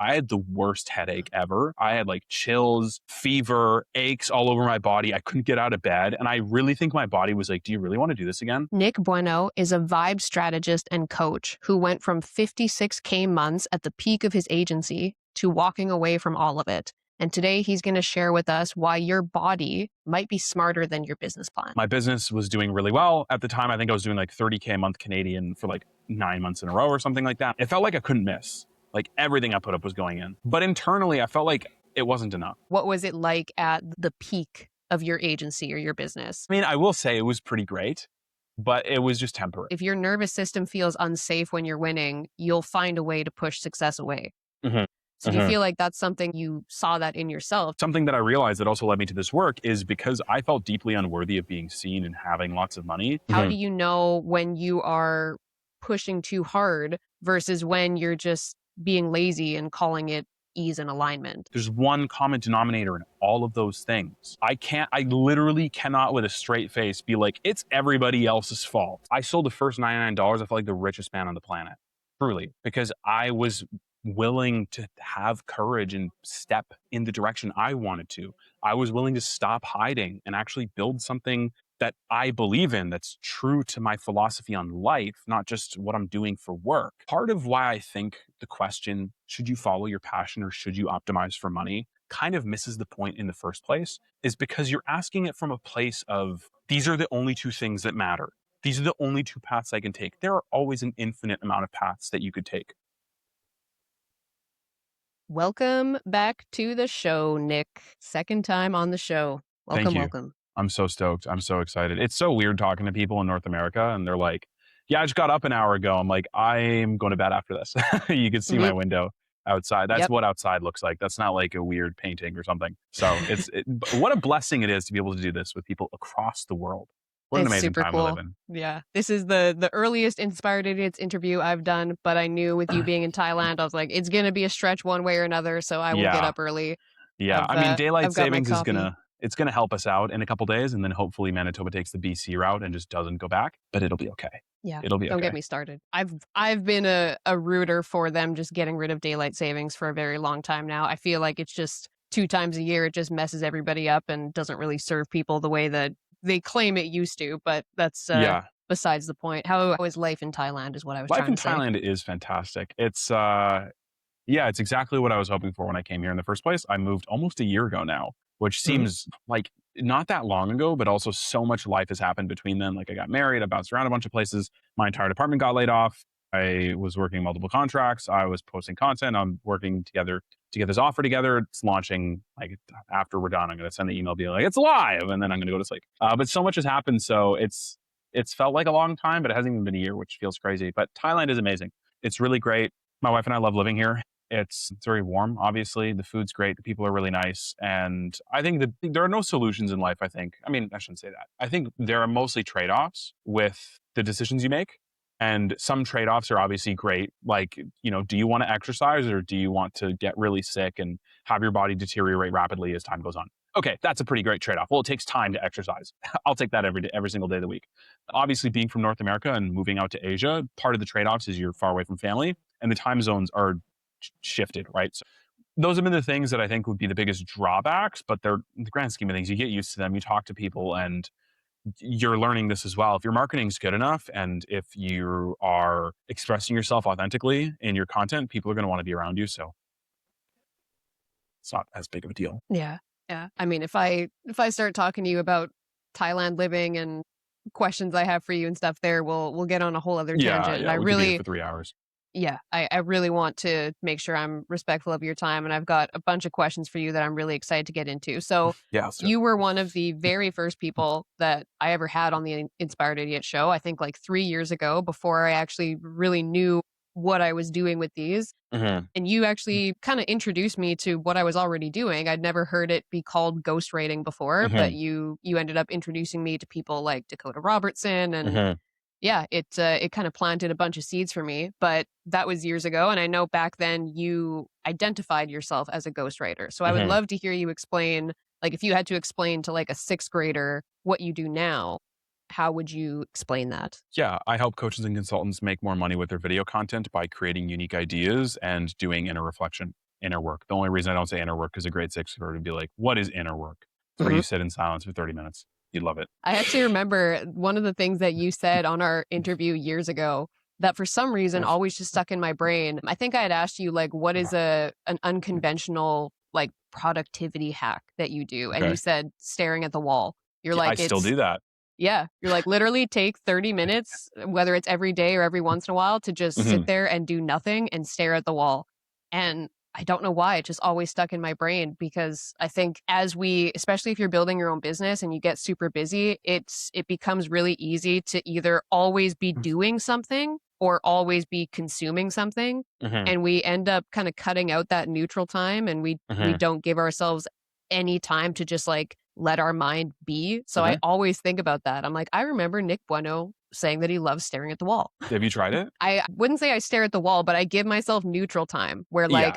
I had the worst headache ever. I had like chills, fever, aches all over my body. I couldn't get out of bed. And I really think my body was like, do you really want to do this again? Nick Bueno is a vibe strategist and coach who went from 56K months at the peak of his agency to walking away from all of it. And today he's going to share with us why your body might be smarter than your business plan. My business was doing really well. At the time, I think I was doing like 30K a month Canadian for like 9 months in a row or something like that. It felt like I couldn't miss. Like everything I put up was going in. But internally, I felt like it wasn't enough. What was it like at the peak of your agency or your business? I mean, I will say it was pretty great, but it was just temporary. If your nervous system feels unsafe when you're winning, you'll find a way to push success away. So do you feel like that's something you saw that in yourself? Something that I realized that also led me to this work is because I felt deeply unworthy of being seen and having lots of money. How do you know when you are pushing too hard versus when you're just being lazy and calling it ease and alignment? There's one common denominator in all of those things. I literally cannot with a straight face be like, it's everybody else's fault. I sold the first $99. I felt like the richest man on the planet, truly, because I was willing to have courage and step in the direction I wanted to. I was willing to stop hiding and actually build something that I believe in, that's true to my philosophy on life, not just what I'm doing for work. Part of why I think the question, should you follow your passion or should you optimize for money, kind of misses the point in the first place, is because you're asking it from a place of, these are the only two things that matter. These are the only two paths I can take. There are always an infinite amount of paths that you could take. Welcome back to the show, Nick. Second time on the show. Thank you. Welcome. I'm so stoked. I'm so excited. It's so weird talking to people in North America and they're like, yeah, I just got up an hour ago. I'm like, I'm going to bed after this. You can see my window outside. That's what outside looks like. That's not like a weird painting or something. So what a blessing it is to be able to do this with people across the world. What an amazing time to live in. Yeah. This is the earliest Inspired Idiots interview I've done, but I knew with you being in Thailand, I was like, it's going to be a stretch one way or another. So I will get up early. Yeah. I mean, daylight savings is it's going to help us out in a couple days. And then hopefully Manitoba takes the BC route and just doesn't go back, but it'll be okay. Yeah. It'll be okay. Don't get me started. I've been a rooter for them just getting rid of daylight savings for a very long time now. I feel like it's just 2 times a year. It just messes everybody up and doesn't really serve people the way that they claim it used to, but that's besides the point. How is life in Thailand is what I was trying to say. Life in Thailand is fantastic. It's it's exactly what I was hoping for when I came here in the first place. I moved almost a year ago now, which seems like not that long ago, but also so much life has happened between then. Like I got married, I bounced around a bunch of places. My entire department got laid off. I was working multiple contracts. I was posting content. I'm working together to get this offer together. It's launching like after we're done. I'm going to send the email, be like, it's live. And then I'm going to go to sleep. But so much has happened. So it's felt like a long time, but it hasn't even been a year, which feels crazy. But Thailand is amazing. It's really great. My wife and I love living here. It's very warm, obviously. The food's great. The people are really nice. And I think that there are no solutions in life, I think. I mean, I shouldn't say that. I think there are mostly trade-offs with the decisions you make. And some trade-offs are obviously great. Like, do you want to exercise or do you want to get really sick and have your body deteriorate rapidly as time goes on? Okay, that's a pretty great trade-off. Well, it takes time to exercise. I'll take that every single day of the week. Obviously, being from North America and moving out to Asia, part of the trade-offs is you're far away from family and the time zones are shifted, right? So those have been the things that I think would be the biggest drawbacks, but they're in the grand scheme of things, you get used to them, you talk to people and you're learning this as well. If your marketing is good enough and if you are expressing yourself authentically in your content, people are going to want to be around you. So it's not as big of a deal. Yeah. Yeah. I mean, if I start talking to you about Thailand living and questions I have for you and stuff there, we'll get on a whole other tangent. Yeah, we could be here for 3 hours. Yeah, I really want to make sure I'm respectful of your time. And I've got a bunch of questions for you that I'm really excited to get into. So you were one of the very first people that I ever had on the Inspired Idiot show, I think like 3 years ago, before I actually really knew what I was doing with these. And you actually kind of introduced me to what I was already doing. I'd never heard it be called ghostwriting before, but you ended up introducing me to people like Dakota Robertson and yeah, it kind of planted a bunch of seeds for me, but that was years ago. And I know back then you identified yourself as a ghostwriter. So I would love to hear you explain, like if you had to explain to like a 6th grader what you do now, how would you explain that? Yeah, I help coaches and consultants make more money with their video content by creating unique ideas and doing inner reflection. inner work. The only reason I don't say inner work is a grade 6 would be like, what is inner work? It's where you sit in silence for 30 minutes. You'd love it. I actually remember one of the things that you said on our interview years ago that for some reason always just stuck in my brain. I think I had asked you, like, what is an unconventional, like, productivity hack that you do? And you said staring at the wall. You're like, I still do that. Yeah. You're like, literally take 30 minutes, whether it's every day or every once in a while, to just sit there and do nothing and stare at the wall. And I don't know why, it just always stuck in my brain, because I think especially if you're building your own business and you get super busy, it becomes really easy to either always be doing something or always be consuming something. And we end up kind of cutting out that neutral time, and we don't give ourselves any time to just like let our mind be. So I always think about that. I'm like, I remember Nick Bueno saying that he loves staring at the wall. Have you tried it? I wouldn't say I stare at the wall, but I give myself neutral time where like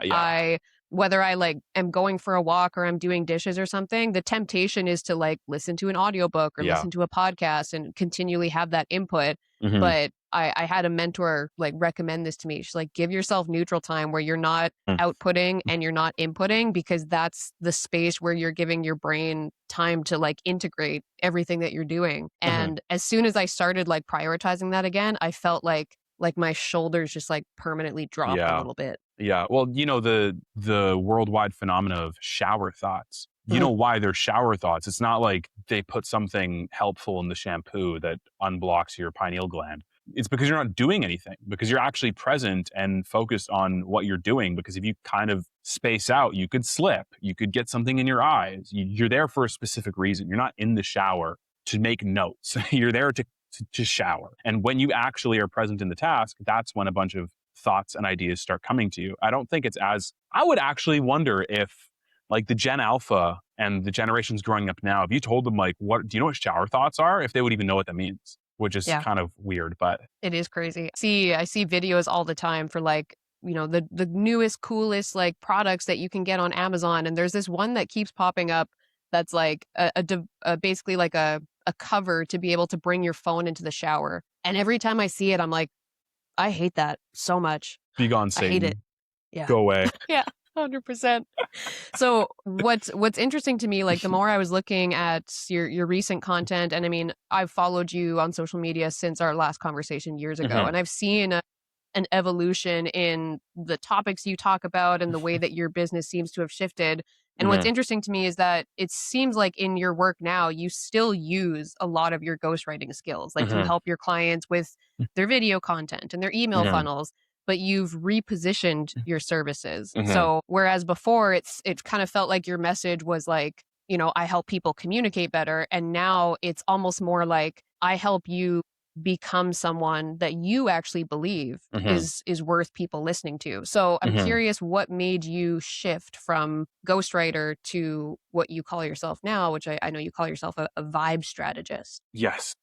whether I like am going for a walk or I'm doing dishes or something, the temptation is to like listen to an audiobook or listen to a podcast and continually have that input. But I had a mentor like recommend this to me. She's like, give yourself neutral time where you're not outputting and you're not inputting, because that's the space where you're giving your brain time to like integrate everything that you're doing. And as soon as I started like prioritizing that again, I felt like my shoulders just like permanently dropped a little bit. Yeah. Well, you know, the worldwide phenomena of shower thoughts. You know why they're shower thoughts. It's not like they put something helpful in the shampoo that unblocks your pineal gland. It's because you're not doing anything, because you're actually present and focused on what you're doing. Because if you kind of space out, you could slip, you could get something in your eyes. You're there for a specific reason. You're not in the shower to make notes. You're there to shower. And when you actually are present in the task, that's when a bunch of thoughts and ideas start coming to you. I don't think I would actually wonder if like the Gen Alpha and the generations growing up now, if you told them like, do you know what shower thoughts are? If they would even know what that means, which is kind of weird, but it is crazy. I see videos all the time for like, you know, the newest, coolest like products that you can get on Amazon. And there's this one that keeps popping up that's like basically like a cover to be able to bring your phone into the shower. And every time I see it, I'm like, I hate that so much. Be gone, Satan. I hate it. Yeah. Go away. Yeah. 100%. So what's interesting to me, like the more I was looking at your recent content, and I mean, I've followed you on social media since our last conversation years ago, and I've seen an evolution in the topics you talk about and the way that your business seems to have shifted. And what's interesting to me is that it seems like in your work now, you still use a lot of your ghostwriting skills. Like you help your clients with their video content and their email funnels, but you've repositioned your services. So whereas before it's kind of felt like your message was like, you know, I help people communicate better. And now it's almost more like I help you become someone that you actually believe is worth people listening to. So I'm curious what made you shift from ghostwriter to what you call yourself now, which I know you call yourself a vibe strategist. Yes.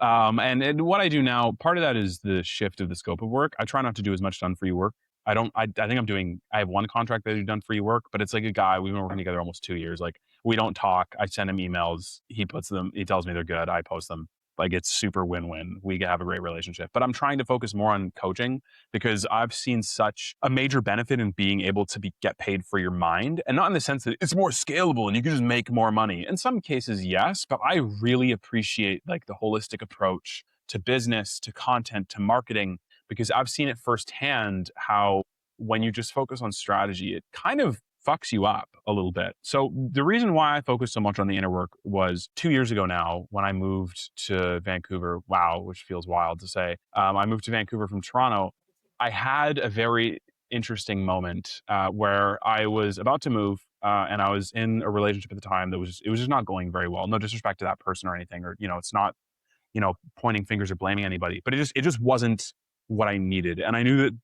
And what I do now, part of that is the shift of the scope of work. I try not to do as much done for you work. I think I have one contract that I do done for you work, but it's like a guy, we've been working together almost 2 years. Like we don't talk. I send him emails. He tells me they're good. I post them. Like it's super win-win. We have a great relationship, but I'm trying to focus more on coaching because I've seen such a major benefit in being able to get paid for your mind, and not in the sense that it's more scalable and you can just make more money. In some cases, yes, but I really appreciate like the holistic approach to business, to content, to marketing, because I've seen it firsthand how when you just focus on strategy, it kind of fucks you up a little bit. So the reason why I focused so much on the inner work was 2 years ago now when I moved to Vancouver. Wow, which feels wild to say. I moved to Vancouver from Toronto. I had a very interesting moment where I was about to move and I was in a relationship at the time it was just not going very well. No disrespect to that person or anything, or, you know, it's not, you know, pointing fingers or blaming anybody, but it just wasn't what I needed. And I knew that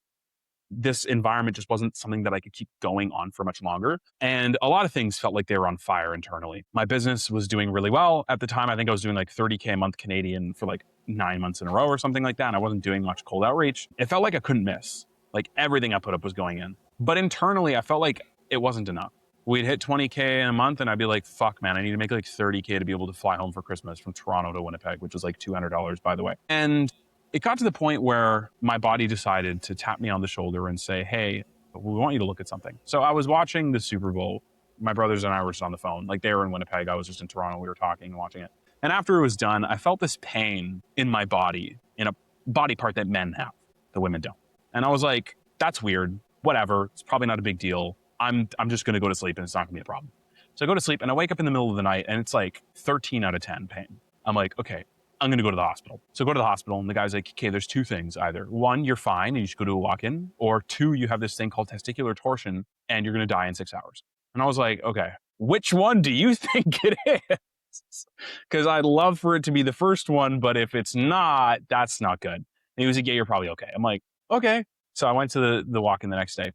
this environment just wasn't something that I could keep going on for much longer. And a lot of things felt like they were on fire internally. My business was doing really well at the time. I think I was doing like 30K a month Canadian for like 9 months in a row or something like that. And I wasn't doing much cold outreach. It felt like I couldn't miss. Like everything I put up was going in. But internally, I felt like it wasn't enough. We'd hit 20K in a month and I'd be like, fuck man, I need to make like 30K to be able to fly home for Christmas from Toronto to Winnipeg, which was like $200, by the way. And it got to the point where my body decided to tap me on the shoulder and say, hey, we want you to look at something. So I was watching the Super Bowl. My brothers and I were just on the phone. Like, they were in Winnipeg. I was just in Toronto. We were talking and watching it. And after it was done, I felt this pain in my body, in a body part that men have, that women don't. And I was like, that's weird. Whatever. It's probably not a big deal. I'm just going to go to sleep and it's not going to be a problem. So I go to sleep and I wake up in the middle of the night and it's like 13 out of 10 pain. I'm like, okay, I'm going to go to the hospital. So I go to the hospital and the guy's like, okay, there's two things. Either one, you're fine and you should go to a walk-in, or two, you have this thing called testicular torsion and you're going to die in 6 hours. And I was like, okay, which one do you think it is? Because I'd love for it to be the first one, but if it's not, that's not good. And he was like, yeah, you're probably okay. I'm like, okay. So I went to the walk-in the next day.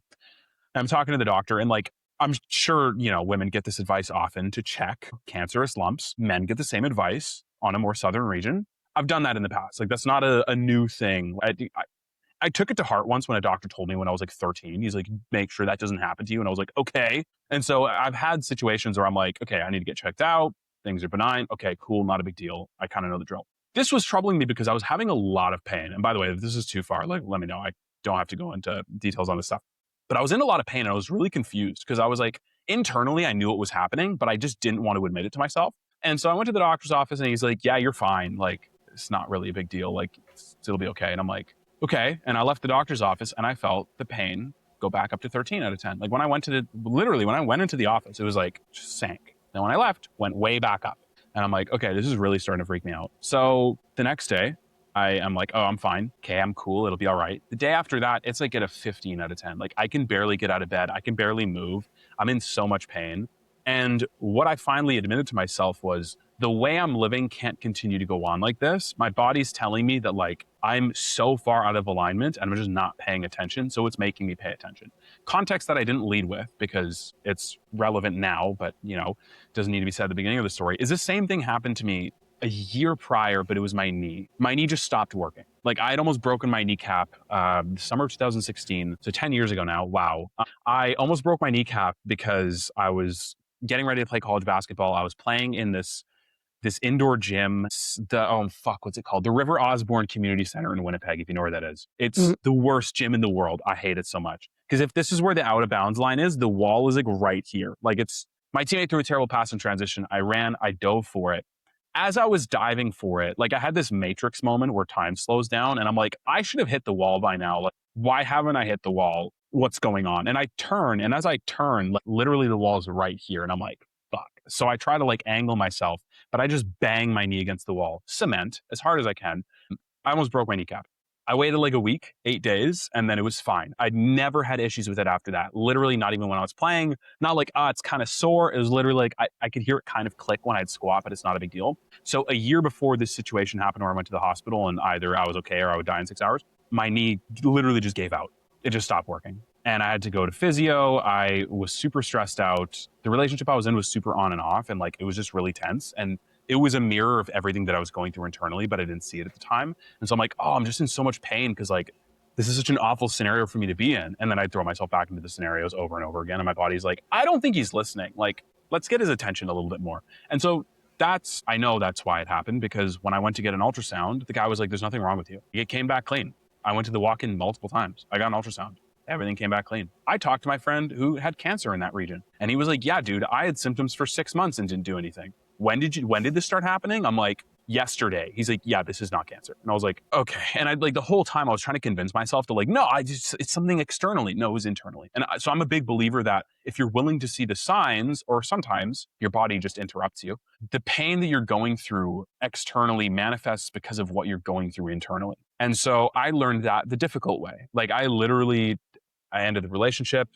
I'm talking to the doctor and like, I'm sure, women get this advice often to check cancerous lumps. Men get the same advice on a more southern region. I've done that in the past. Like, that's not a new thing. I took it to heart once when a doctor told me when I was like 13, he's like, make sure that doesn't happen to you. And I was like, okay. And so I've had situations where I'm like, okay, I need to get checked out. Things are benign. Okay, cool. Not a big deal. I kind of know the drill. This was troubling me because I was having a lot of pain. And by the way, if this is too far, like, let me know. I don't have to go into details on this stuff. But I was in a lot of pain and I was really confused because I was like, internally, I knew what was happening, but I just didn't want to admit it to myself. And so I went to the doctor's office and he's like, yeah, you're fine. Like, it's not really a big deal. Like, it'll be okay. And I'm like, okay. And I left the doctor's office and I felt the pain go back up to 13 out of 10. Like, when I went into the office, it was like, just sank. And when I left, went way back up. And I'm like, okay, this is really starting to freak me out. So the next day, I'm like, oh, I'm fine. Okay, I'm cool. It'll be all right. The day after that, it's like at a 15 out of 10. Like, I can barely get out of bed. I can barely move. I'm in so much pain. And what I finally admitted to myself was, the way I'm living can't continue to go on like this. My body's telling me that, like, I'm so far out of alignment and I'm just not paying attention. So it's making me pay attention. Context that I didn't lead with because it's relevant now, but, doesn't need to be said at the beginning of the story, is the same thing happened to me a year prior, but it was my knee. My knee just stopped working. Like, I had almost broken my kneecap summer of 2016, so 10 years ago now. Wow. I almost broke my kneecap because I was getting ready to play college basketball. I was playing in this indoor gym, what's it called? The River Osborne Community Center in Winnipeg, if you know where that is. It's the worst gym in the world. I hate it so much. Because if this is where the out of bounds line is, the wall is like right here. Like, my teammate threw a terrible pass in transition. I ran, I dove for it. As I was diving for it, like, I had this Matrix moment where time slows down and I'm like, I should have hit the wall by now. Like, why haven't I hit the wall? What's going on? And I turn, and as I turn, like, literally the wall is right here. And I'm like, fuck. So I try to like angle myself, but I just bang my knee against the wall, cement as hard as I can. I almost broke my kneecap. I waited like a week, 8 days, and then it was fine. I'd never had issues with it after that. Literally, not even when I was playing. Not like, it's kind of sore. It was literally like, I could hear it kind of click when I'd squat, but it's not a big deal. So a year before this situation happened where I went to the hospital and either I was okay or I would die in 6 hours, my knee literally just gave out. It just stopped working. And I had to go to physio. I was super stressed out. The relationship I was in was super on and off, and like, it was just really tense. And it was a mirror of everything that I was going through internally, but I didn't see it at the time. And so I'm like, I'm just in so much pain because, like, this is such an awful scenario for me to be in. And then I'd throw myself back into the scenarios over and over again. And my body's like, I don't think he's listening. Like, let's get his attention a little bit more. And so I know that's why it happened, because when I went to get an ultrasound, the guy was like, there's nothing wrong with you. It came back clean. I went to the walk-in multiple times. I got an ultrasound. Everything came back clean. I talked to my friend who had cancer in that region. And he was like, yeah, dude, I had symptoms for 6 months and didn't do anything. When did this start happening? I'm like, yesterday. He's like, yeah, this is not cancer. And I was like, okay. And I like, the whole time I was trying to convince myself to like, no, it's something externally. No, it was internally. And so I'm a big believer that if you're willing to see the signs, or sometimes your body just interrupts you, the pain that you're going through externally manifests because of what you're going through internally. And so I learned that the difficult way. Like, I ended the relationship,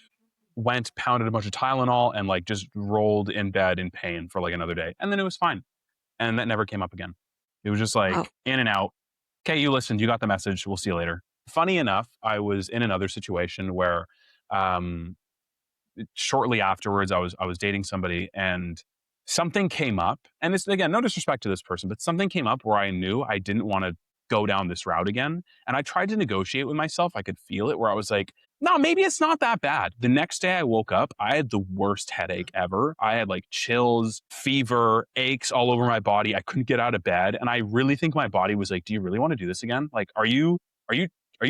went, pounded a bunch of Tylenol, and like just rolled in bed in pain for like another day. And then it was fine. And that never came up again. It was just like in and out. Okay, you listened, you got the message. We'll see you later. Funny enough, I was in another situation where shortly afterwards, I was dating somebody and something came up. And it's, again, no disrespect to this person, but something came up where I knew I didn't want to go down this route again. And I tried to negotiate with myself. I could feel it, where I was like, no, maybe it's not that bad. The next day I woke up, I had the worst headache ever. I had like chills, fever, aches all over my body. I couldn't get out of bed. And I really think my body was like, do you really want to do this again? Like, are you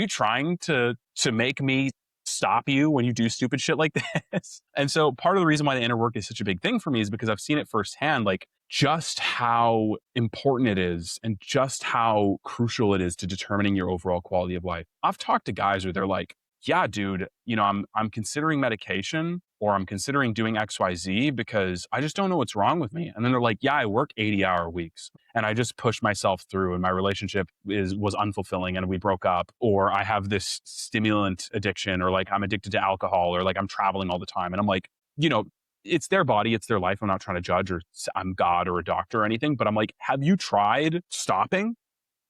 trying to make me stop you when you do stupid shit like this. And so part of the reason why the inner work is such a big thing for me is because I've seen it firsthand, like just how important it is and just how crucial it is to determining your overall quality of life. I've talked to guys where they're like, yeah, dude, I'm considering medication or I'm considering doing XYZ because I just don't know what's wrong with me. And then they're like, yeah, I work 80-hour weeks and I just push myself through and my relationship was unfulfilling and we broke up, or I have this stimulant addiction, or like I'm addicted to alcohol, or like I'm traveling all the time. And I'm like, it's their body, it's their life. I'm not trying to judge or I'm God or a doctor or anything, but I'm like, have you tried stopping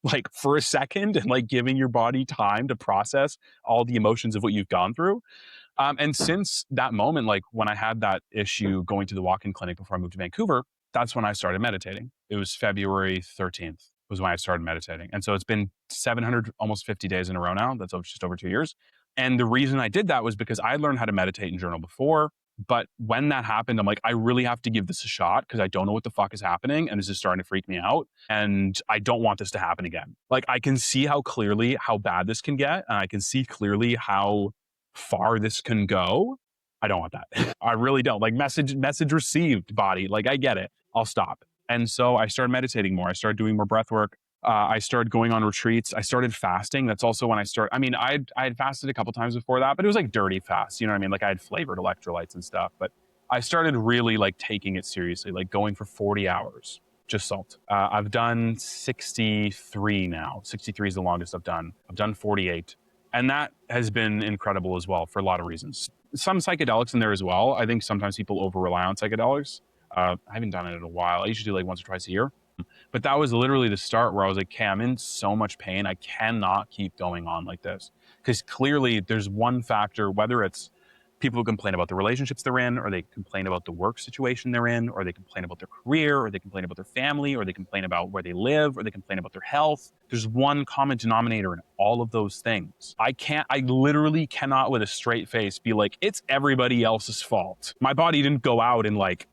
like for a second and like giving your body time to process all the emotions of what you've gone through? And since that moment, like when I had that issue going to the walk-in clinic before I moved to Vancouver, that's when I started meditating. It was February 13th was when I started meditating. And so it's been 700, almost 50 days in a row now. That's just over 2 years. And the reason I did that was because I learned how to meditate and journal before. But when that happened, I'm like, I really have to give this a shot because I don't know what the fuck is happening. And this is starting to freak me out. And I don't want this to happen again. Like I can see how clearly how bad this can get. And I can see clearly how far this can go. I don't want that. I really don't. Like message received, body. Like I get it. I'll stop. And so I started meditating more. I started doing more breath work. I started going on retreats. I started fasting. That's also when I had fasted a couple times before that, but it was like dirty fast. You know what I mean? Like I had flavored electrolytes and stuff, but I started really like taking it seriously, like going for 40 hours, just salt. I've done 63 now. 63 is the longest I've done. I've done 48. And that has been incredible as well for a lot of reasons. Some psychedelics in there as well. I think sometimes people over rely on psychedelics. I haven't done it in a while. I usually do like once or twice a year. But that was literally the start where I was like, okay, I'm in so much pain. I cannot keep going on like this. Because clearly there's one factor, whether it's people who complain about the relationships they're in, or they complain about the work situation they're in, or they complain about their career, or they complain about their family, or they complain about where they live, or they complain about their health. There's one common denominator in all of those things. I literally cannot with a straight face be like, it's everybody else's fault. My body didn't go out and like,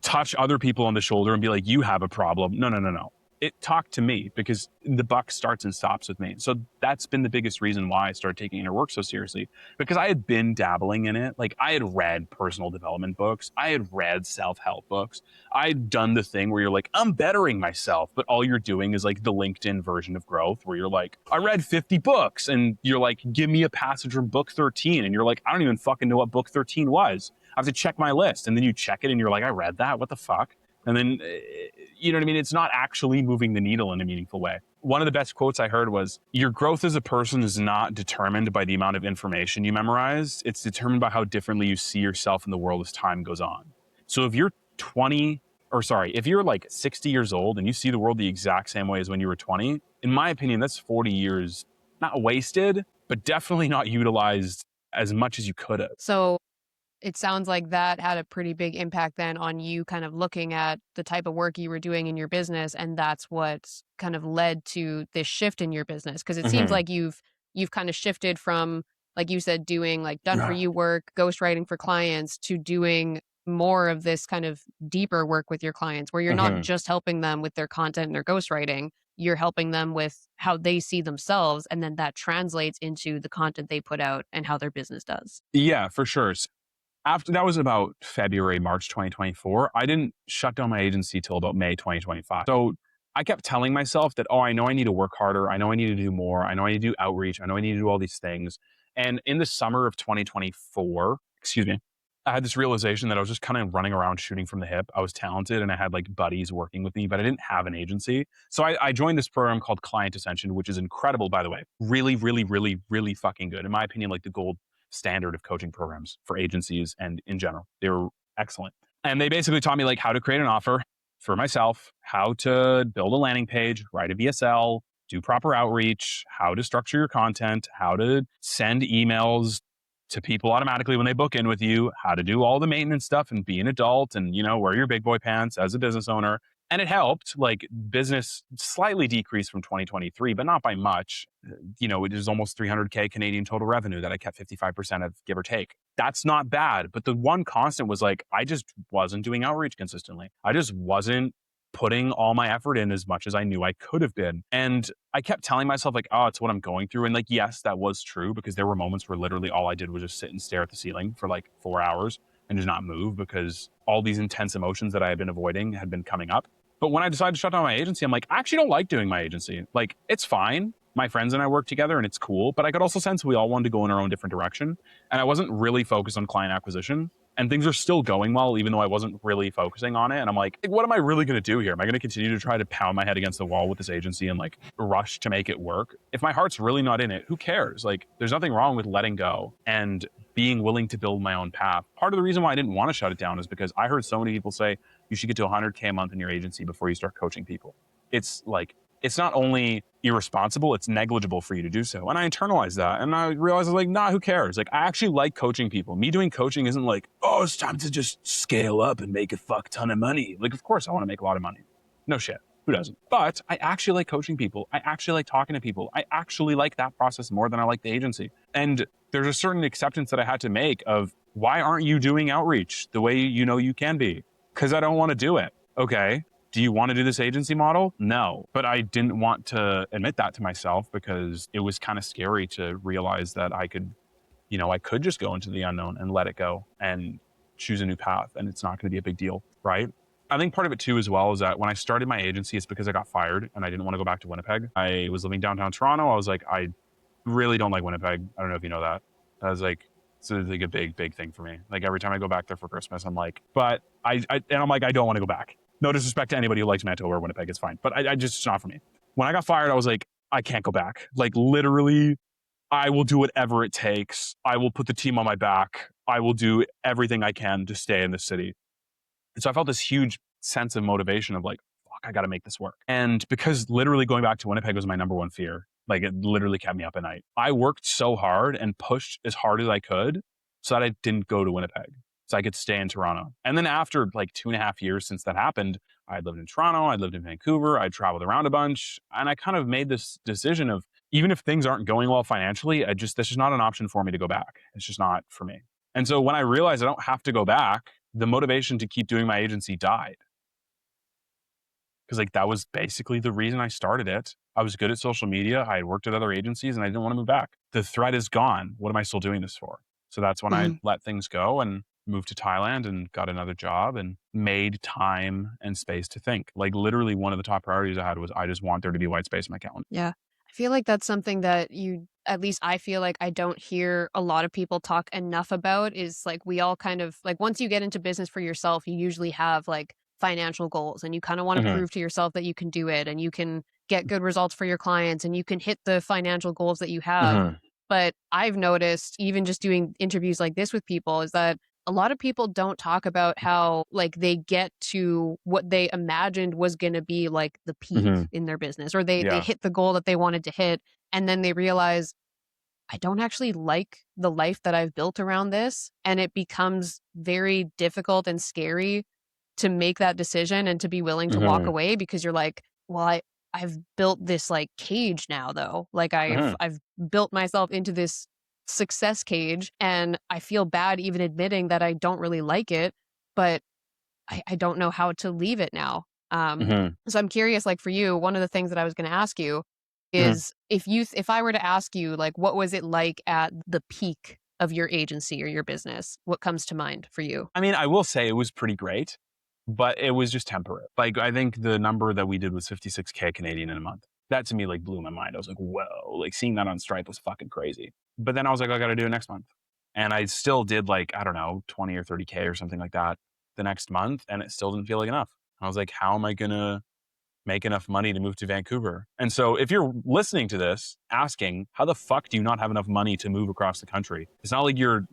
touch other people on the shoulder and be like, you have a problem. No, no, no, no. It talked to me because the buck starts and stops with me. So that's been the biggest reason why I started taking inner work so seriously, because I had been dabbling in it. Like I had read personal development books. I had read self-help books. I'd done the thing where you're like, I'm bettering myself, but all you're doing is like the LinkedIn version of growth where you're like, I read 50 books and you're like, give me a passage from book 13. And you're like, I don't even fucking know what book 13 was. I have to check my list. And then you check it and you're like, I read that. What the fuck? And then, you know what I mean? It's not actually moving the needle in a meaningful way. One of the best quotes I heard was, your growth as a person is not determined by the amount of information you memorize. It's determined by how differently you see yourself in the world as time goes on. So if you're if you're like 60 years old and you see the world the exact same way as when you were 20, in my opinion, that's 40 years, not wasted, but definitely not utilized as much as you could have. So it sounds like that had a pretty big impact then on you kind of looking at the type of work you were doing in your business, and that's what kind of led to this shift in your business, because it seems like you've kind of shifted from, like you said, doing like done for you work, ghostwriting for clients, to doing more of this kind of deeper work with your clients where you're not just helping them with their content and their ghostwriting, you're helping them with how they see themselves, and then that translates into the content they put out and how their business does. Yeah, for sure. After that was about February, March 2024. I didn't shut down my agency till about May 2025. So I kept telling myself that, I know I need to work harder. I know I need to do more. I know I need to do outreach. I know I need to do all these things. And in the summer of 2024, I had this realization that I was just kind of running around shooting from the hip. I was talented and I had like buddies working with me, but I didn't have an agency. So I joined this program called Client Ascension, which is incredible, by the way. Really, really, really, really fucking good. In my opinion, like the gold standard of coaching programs for agencies and in general. They were excellent. And they basically taught me like how to create an offer for myself, how to build a landing page, write a VSL, do proper outreach, how to structure your content, how to send emails to people automatically when they book in with you, how to do all the maintenance stuff and be an adult and, wear your big boy pants as a business owner. And it helped. Like business slightly decreased from 2023, but not by much. It is almost 300K Canadian total revenue that I kept 55% of, give or take. That's not bad. But the one constant was like, I just wasn't doing outreach consistently. I just wasn't putting all my effort in as much as I knew I could have been. And I kept telling myself like, oh, it's what I'm going through. And like, yes, that was true, because there were moments where literally all I did was just sit and stare at the ceiling for like 4 hours and just not move, because all these intense emotions that I had been avoiding had been coming up. But when I decided to shut down my agency, I'm like, I actually don't like doing my agency. Like, it's fine. My friends and I work together and it's cool, but I could also sense we all wanted to go in our own different direction. And I wasn't really focused on client acquisition. And things are still going well, even though I wasn't really focusing on it. And I'm like, what am I really going to do here? Am I going to continue to try to pound my head against the wall with this agency and like rush to make it work? If my heart's really not in it, who cares? Like, there's nothing wrong with letting go and being willing to build my own path. Part of the reason why I didn't want to shut it down is because I heard so many people say you should get to 100K a month in your agency before you start coaching people. It's like, it's not only irresponsible, it's negligible for you to do so. And I internalized that. And I realized, like, nah, who cares? Like, I actually like coaching people. Me doing coaching isn't like, oh, it's time to just scale up and make a fuck ton of money. Like, of course I want to make a lot of money. No shit. Who doesn't? But I actually like coaching people. I actually like talking to people. I actually like that process more than I like the agency. And there's a certain acceptance that I had to make of, why aren't you doing outreach the way you know you can be? Because I don't want to do it. Okay. Do you want to do this agency model? No. But I didn't want to admit that to myself, because it was kind of scary to realize that I could, I could just go into the unknown and let it go and choose a new path, and it's not going to be a big deal, right? I think part of it too as well is that when I started my agency, it's because I got fired and I didn't want to go back to Winnipeg. I was living downtown Toronto. I was like, I really don't like Winnipeg. I don't know if you know that. I was like, it's like a big thing for me. Like, every time I go back there for Christmas, I'm like, but and I'm like, I don't want to go back. No disrespect to anybody who likes Manitoba or Winnipeg, it's fine. But I just, it's not for me. When I got fired, I was like, I can't go back. Like, literally, I will do whatever it takes. I will put the team on my back. I will do everything I can to stay in this city. And so I felt this huge sense of motivation of like, fuck, I got to make this work. And because literally going back to Winnipeg was my number one fear, like, it literally kept me up at night. I worked so hard and pushed as hard as I could so that I didn't go to Winnipeg, so I could stay in Toronto. And then after like 2.5 years since that happened, I'd lived in Toronto, I'd lived in Vancouver, I'd traveled around a bunch. And I kind of made this decision of, even if things aren't going well financially, that's just not an option for me to go back. It's just not for me. And so when I realized I don't have to go back, the motivation to keep doing my agency died. Because like, that was basically the reason I started it. I was good at social media. I had worked at other agencies and I didn't want to move back. The thread is gone. What am I still doing this for? So that's when I let things go and moved to Thailand and got another job and made time and space to think. Like, literally one of the top priorities I had was, I just want there to be white space in my calendar. Yeah. I feel like that's something that at least I feel like I don't hear a lot of people talk enough about, is like, we all kind of like, once you get into business for yourself, you usually have like financial goals and you kind of want to prove to yourself that you can do it and you can get good results for your clients and you can hit the financial goals that you have. But I've noticed, even just doing interviews like this with people, is that a lot of people don't talk about how like they get to what they imagined was going to be like the peak in their business, or they hit the goal that they wanted to hit. And then they realize, I don't actually like the life that I've built around this. And it becomes very difficult and scary to make that decision and to be willing to walk away, because you're like, well, I've built this like cage now though. Like I've built myself into this success cage, and I feel bad even admitting that I don't really like it, but I don't know how to leave it now. So I'm curious, like for you, one of the things that I was going to ask you is, if I were to ask you, like, what was it like at the peak of your agency or your business? What comes to mind for you? I mean, I will say it was pretty great, but it was just temporary. Like, I think the number that we did was 56K Canadian in a month. That to me like blew my mind. I was like, whoa, like seeing that on Stripe was fucking crazy. But then I was like, I got to do it next month. And I still did like, I don't know, 20 or 30K or something like that the next month. And it still didn't feel like enough. I was like, how am I going to make enough money to move to Vancouver? And so if you're listening to this asking, how the fuck do you not have enough money to move across the country? It's not like you're,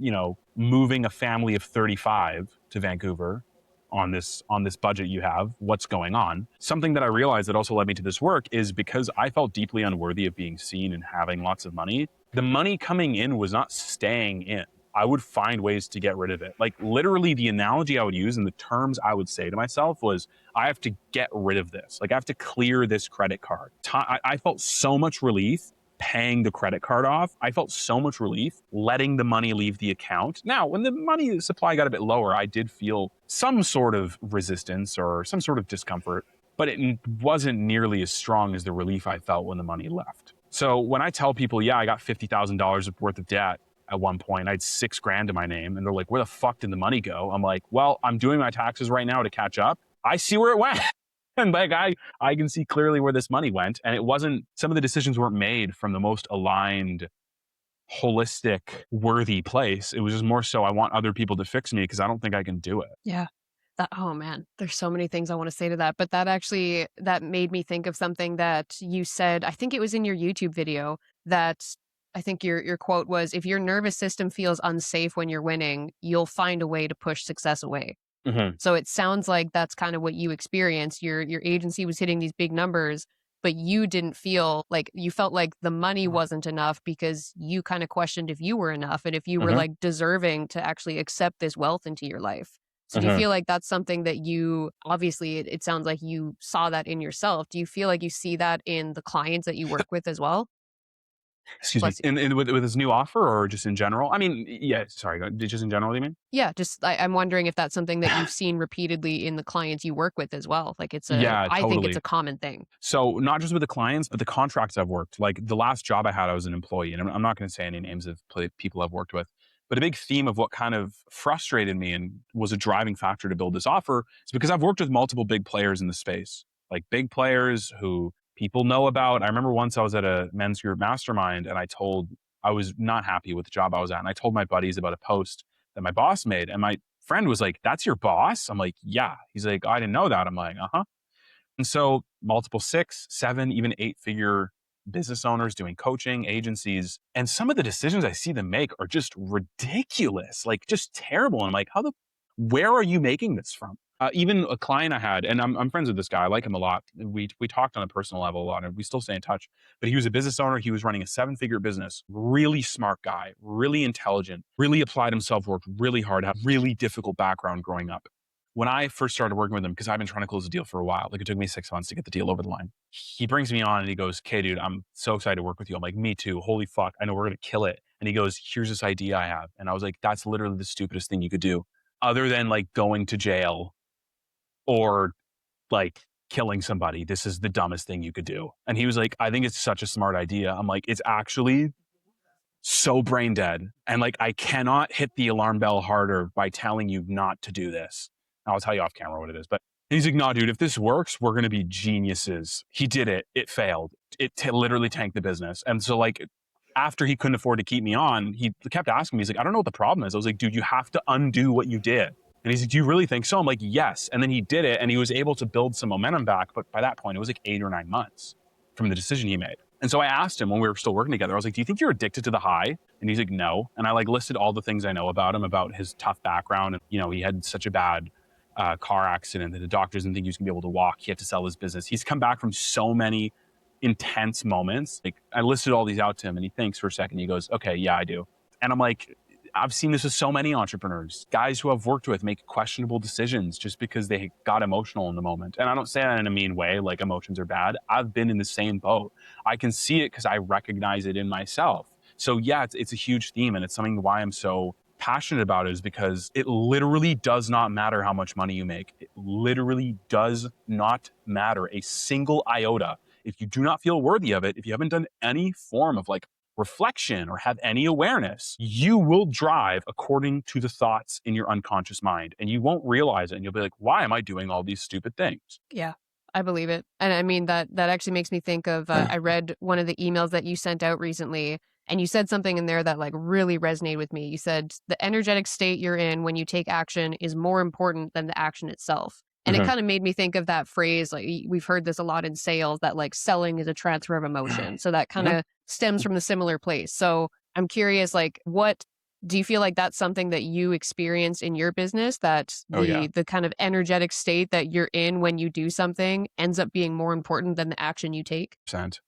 moving a family of 35 to Vancouver on this budget you have. What's going on? Something that I realized that also led me to this work is, because I felt deeply unworthy of being seen and having lots of money, the money coming in was not staying in. I would find ways to get rid of it. Like, literally the analogy I would use and the terms I would say to myself was, I have to get rid of this. Like, I have to clear this credit card. I felt so much relief paying the credit card off. I felt so much relief letting the money leave the account. Now, when the money supply got a bit lower, I did feel some sort of resistance or some sort of discomfort. but it wasn't nearly as strong as the relief I felt when the money left. So when I tell people, yeah, I got $50,000 worth of debt at one point, I had $6,000 to my name, and they're like, where the fuck did the money go? I'm like, well, I'm doing my taxes right now to catch up. I see where it went. And like, I can see clearly where this money went. And it wasn't, some of the decisions weren't made from the most aligned, holistic, worthy place. It was just more so I want other people to fix me because I don't think I can do it. Yeah. Oh man, there's so many things I want to say to that, but that made me think of something that you said. I think it was in your YouTube video that I think your quote was, if your nervous system feels unsafe when you're winning, you'll find a way to push success away. Mm-hmm. So it sounds like that's kind of what you experienced. Your agency was hitting these big numbers, but you didn't feel like, you felt like the money wasn't enough because you kind of questioned if you were enough and if you were like deserving to actually accept this wealth into your life. So do you feel like that's something that you, obviously it sounds like you saw that in yourself. Do you feel like you see that in the clients that you work with as well? Excuse me. With this new offer or just in general? I mean, yeah, sorry, just in general, you mean? Yeah, just I'm wondering if that's something that you've seen repeatedly in the clients you work with as well. Like Yeah, I think it's totally. a common thing. So not just with the clients, but the contracts I've worked. Like the last job I had, I was an employee, and I'm not going to say any names of people I've worked with. But a big theme of what kind of frustrated me and was a driving factor to build this offer is because I've worked with multiple big players in the space, like big players who people know about. I remember once I was at a men's group mastermind, and I was not happy with the job I was at, and I told my buddies about a post that my boss made, and my friend was like, "That's your boss?" I'm like, "Yeah." He's like, "I didn't know that." I'm like, "Uh huh." And so multiple 6, 7, even 8-figure business owners doing coaching, agencies, and some of the decisions I see them make are just ridiculous, like just terrible. And I'm like, where are you making this from? Even a client I had, and I'm friends with this guy. I like him a lot. We talked on a personal level a lot, and we still stay in touch. But he was a business owner. He was running a 7-figure business. Really smart guy, really intelligent, really applied himself, worked really hard, had really difficult background growing up. When I first started working with him, because I've been trying to close a deal for a while, like it took me 6 months to get the deal over the line. He brings me on and he goes, "Okay, dude, I'm so excited to work with you." I'm like, "Me too. Holy fuck. I know we're going to kill it." And he goes, "Here's this idea I have." And I was like, "That's literally the stupidest thing you could do other than like going to jail or like killing somebody. This is the dumbest thing you could do." And he was like, "I think it's such a smart idea." I'm like, "It's actually so brain dead. And like, I cannot hit the alarm bell harder by telling you not to do this." I'll tell you off camera what it is. But he's like, "No, dude, if this works, we're going to be geniuses." He did it. It failed. It literally tanked the business. And so like, after he couldn't afford to keep me on, he kept asking me, he's like, "I don't know what the problem is." I was like, "Dude, you have to undo what you did." And he's like, "Do you really think so?" I'm like, "Yes." And then he did it and he was able to build some momentum back. But by that point, it was like 8 or 9 months from the decision he made. And so I asked him when we were still working together, I was like, "Do you think you're addicted to the high?" And he's like, "No." And I like listed all the things I know about him, about his tough background. And, you know, he had such a bad car accident that the doctors didn't think he was gonna be able to walk. He had to sell his business. He's come back from so many intense moments. Like I listed all these out to him and he thinks for a second. He goes, "Okay, yeah, I do." And I'm like, I've seen this with so many entrepreneurs. Guys who I've worked with make questionable decisions just because they got emotional in the moment. And I don't say that in a mean way, like emotions are bad. I've been in the same boat. I can see it because I recognize it in myself. So yeah, it's a huge theme, and it's something why I'm so passionate about it, is because it literally does not matter how much money you make. It literally does not matter a single iota. If you do not feel worthy of it, if you haven't done any form of like reflection or have any awareness, you will drive according to the thoughts in your unconscious mind, and you won't realize it. And you'll be like, "Why am I doing all these stupid things?" Yeah, I believe it. And I mean, that actually makes me think of, I read one of the emails that you sent out recently, and you said something in there that like really resonated with me. You said the energetic state you're in when you take action is more important than the action itself. And it kind of made me think of that phrase, like we've heard this a lot in sales, that like selling is a transfer of emotion. So that kind of stems from the similar place. So I'm curious, like, what do you feel like that's something that you experience in your business, that the kind of energetic state that you're in when you do something ends up being more important than the action you take? Percent.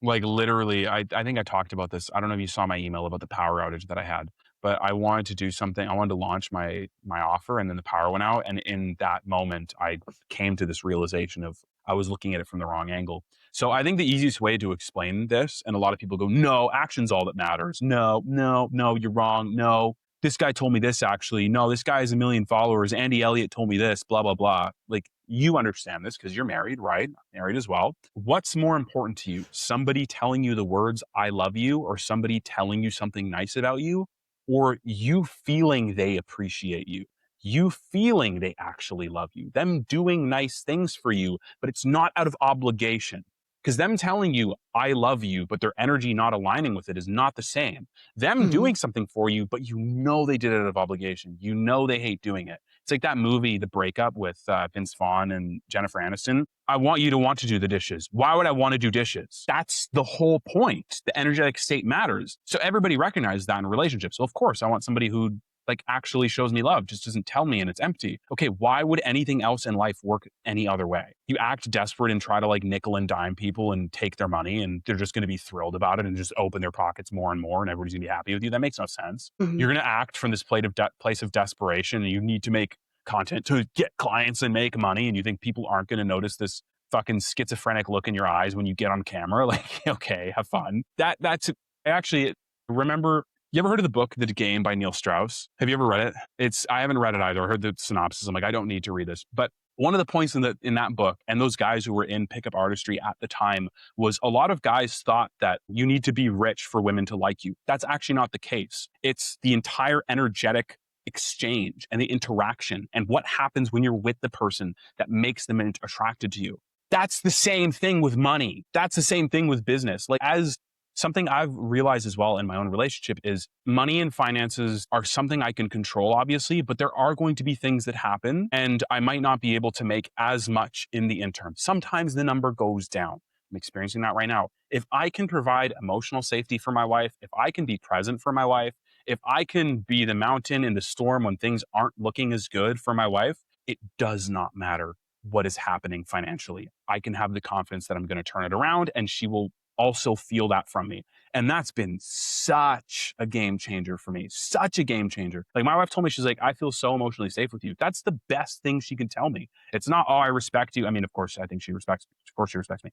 Like literally, I think I talked about this. I don't know if you saw my email about the power outage that I had, but I wanted to do something. I wanted to launch my offer, and then the power went out. And in that moment, I came to this realization of I was looking at it from the wrong angle. So I think the easiest way to explain this, and a lot of people go, "No, action's all that matters. No, no, no, you're wrong. No." this guy told me this actually. No, this guy has 1 million followers. Andy Elliott told me this, blah, blah, blah. Like, you understand this because you're married, right? I'm married as well. What's more important to you? Somebody telling you the words, I love you, or somebody telling you something nice about you, or you feeling they appreciate you? You feeling they actually love you, them doing nice things for you, but it's not out of obligation. Because them telling you, I love you, but their energy not aligning with it is not the same. Them Mm-hmm. doing something for you, but you know they did it out of obligation. You know they hate doing it. It's like that movie, The Breakup, with Vince Vaughn and Jennifer Aniston. I want you to want to do the dishes. Why would I want to do dishes? That's the whole point. The energetic state matters. So everybody recognizes that in relationships. So of course, I want somebody who like actually shows me love, just doesn't tell me and it's empty. Okay, why would anything else in life work any other way? You act desperate and try to like nickel and dime people and take their money and they're just going to be thrilled about it and just open their pockets more and more and everybody's going to be happy with you. That makes no sense. Mm-hmm. You're going to act from this place of desperation and you need to make content to get clients and make money and you think people aren't going to notice this fucking schizophrenic look in your eyes when you get on camera. Like, okay, have fun. That's actually, remember, you ever heard of the book, The Game by Neil Strauss? Have you ever read it? I haven't read it either. I heard the synopsis. I'm like, I don't need to read this. But one of the points in that book, and those guys who were in pickup artistry at the time, was a lot of guys thought that you need to be rich for women to like you. That's actually not the case. It's the entire energetic exchange and the interaction and what happens when you're with the person that makes them attracted to you. That's the same thing with money. That's the same thing with business. Like, as something I've realized as well in my own relationship is money and finances are something I can control, obviously, but there are going to be things that happen and I might not be able to make as much in the interim. Sometimes the number goes down. I'm experiencing that right now. If I can provide emotional safety for my wife, if I can be present for my wife, if I can be the mountain in the storm when things aren't looking as good for my wife, it does not matter what is happening financially. I can have the confidence that I'm going to turn it around and she will also feel that from me. And that's been such a game changer for me. Such a game changer. Like, my wife told me, she's like, I feel so emotionally safe with you. That's the best thing she can tell me. It's not, oh, I respect you. I mean, of course, I think she respects me. Of course she respects me.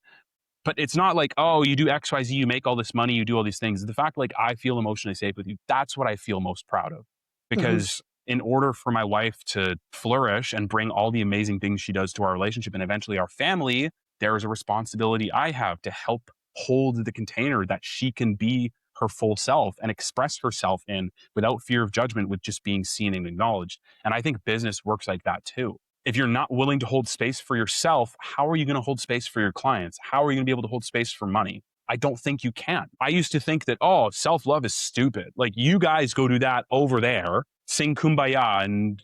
But it's not like, oh, you do X, Y, Z, you make all this money, you do all these things. The fact, like, I feel emotionally safe with you, that's what I feel most proud of. Because in order for my wife to flourish and bring all the amazing things she does to our relationship and eventually our family, there is a responsibility I have to help hold the container that she can be her full self and express herself in without fear of judgment, with just being seen and acknowledged. And I think business works like that too. If you're not willing to hold space for yourself, how are you going to hold space for your clients? How are you going to be able to hold space for money? I don't think you can. I used to think that, oh, self-love is stupid. Like, you guys go do that over there, sing Kumbaya and,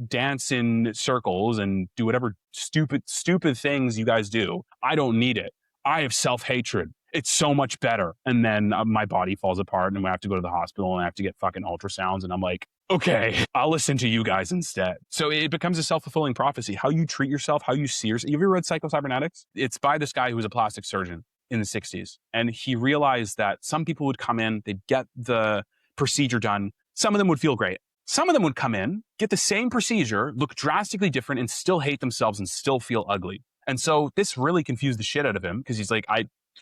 dance in circles and do whatever stupid things you guys do. I don't need it. I have self-hatred. It's so much better. And then my body falls apart and I have to go to the hospital and I have to get fucking ultrasounds. And I'm like, okay, I'll listen to you guys instead. So it becomes a self-fulfilling prophecy. How you treat yourself, how you see yourself. Have you ever read Psycho-Cybernetics? It's by this guy who was a plastic surgeon in the 60s. And he realized that some people would come in, they'd get the procedure done. Some of them would feel great. Some of them would come in, get the same procedure, look drastically different, and still hate themselves and still feel ugly. And so this really confused the shit out of him because he's like,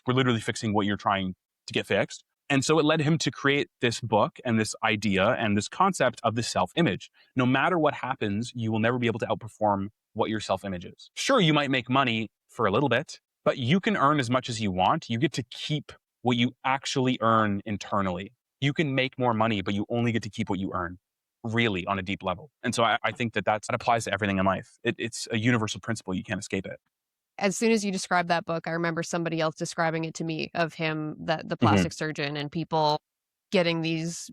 we're literally fixing what you're trying to get fixed. And so it led him to create this book and this idea and this concept of the self-image. No matter what happens, you will never be able to outperform what your self-image is. Sure, you might make money for a little bit, but you can earn as much as you want. You get to keep what you actually earn internally. You can make more money, but you only get to keep what you earn, really, on a deep level. And so I think that applies to everything in life. It's a universal principle. You can't escape it. As soon as you described that book, I remember somebody else describing it to me, of him, the plastic surgeon, and people getting these,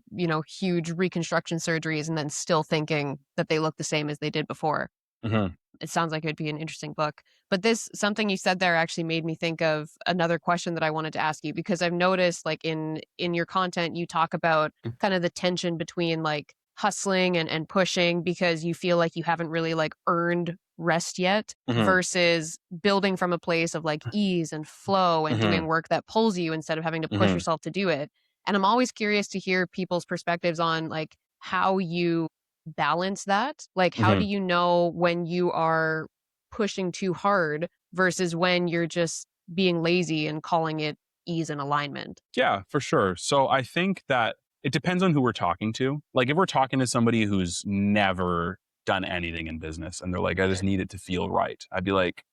huge reconstruction surgeries and then still thinking that they look the same as they did before. It sounds like it would be an interesting book. But something you said there actually made me think of another question that I wanted to ask you, because I've noticed, like, in your content, you talk about kind of the tension between like hustling and pushing because you feel like you haven't really like earned rest yet, versus building from a place of like ease and flow and doing work that pulls you instead of having to push yourself to do it. And I'm always curious to hear people's perspectives on like how you balance that. Like, how do you know when you are pushing too hard versus when you're just being lazy and calling it ease and alignment? Yeah, for sure. So I think that it depends on who we're talking to. Like if we're talking to somebody who's never done anything in business and they're like, I just need it to feel right. I'd be like,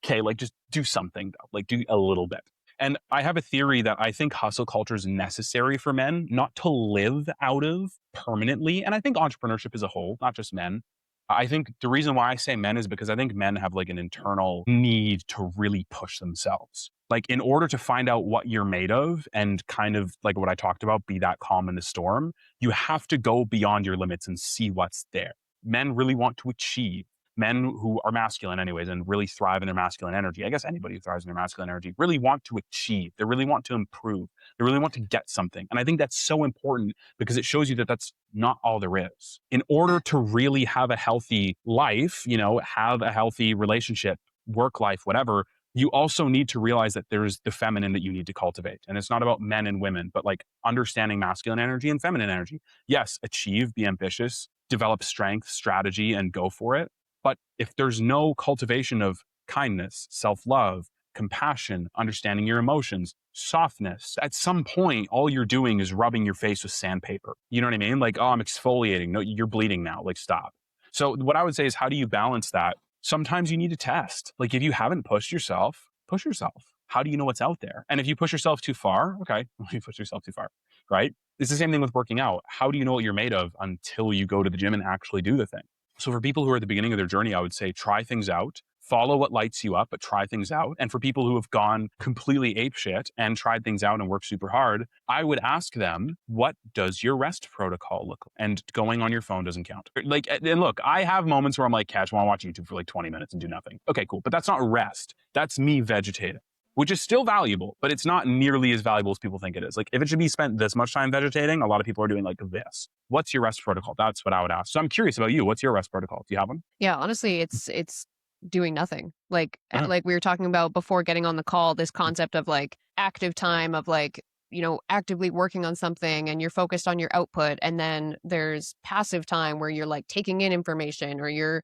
okay, like just do something though, like do a little bit. And I have a theory that I think hustle culture is necessary for men, not to live out of permanently. And I think entrepreneurship as a whole, not just men. I think the reason why I say men is because I think men have like an internal need to really push themselves. Like in order to find out what you're made of and kind of like what I talked about, be that calm in the storm, you have to go beyond your limits and see what's there. Men really want to achieve. Men who are masculine anyways and really thrive in their masculine energy, I guess anybody who thrives in their masculine energy, really want to achieve. They really want to improve. They really want to get something. And I think that's so important because it shows you that that's not all there is. In order to really have a healthy life, you know, have a healthy relationship, work life, whatever, you also need to realize that there's the feminine that you need to cultivate. And it's not about men and women, but like understanding masculine energy and feminine energy. Yes, achieve, be ambitious, develop strength, strategy, and go for it. But if there's no cultivation of kindness, self-love, compassion, understanding your emotions, softness, at some point, all you're doing is rubbing your face with sandpaper. You know what I mean? Like, oh, I'm exfoliating. No, you're bleeding now. Like, stop. So what I would say is, how do you balance that? Sometimes you need to test. Like, if you haven't pushed yourself, push yourself. How do you know what's out there? And if you push yourself too far, okay, you push yourself too far, right? It's the same thing with working out. How do you know what you're made of until you go to the gym and actually do the thing? So for people who are at the beginning of their journey, I would say try things out, follow what lights you up, but try things out. And for people who have gone completely apeshit and tried things out and worked super hard, I would ask them, what does your rest protocol look like? And going on your phone doesn't count. Like, and look, I have moments where I'm like, Catch, I want to watch YouTube for like 20 minutes and do nothing. Okay, cool. But that's not rest. That's me vegetating, which is still valuable, but it's not nearly as valuable as people think it is. Like if it should be spent this much time vegetating, a lot of people are doing like this. What's your rest protocol? That's what I would ask. So I'm curious about you. What's your rest protocol? Do you have one? Yeah, honestly, it's doing nothing. Like we were talking about before getting on the call, this concept of like active time of like, you know, actively working on something and you're focused on your output. And then there's passive time where you're like taking in information or you're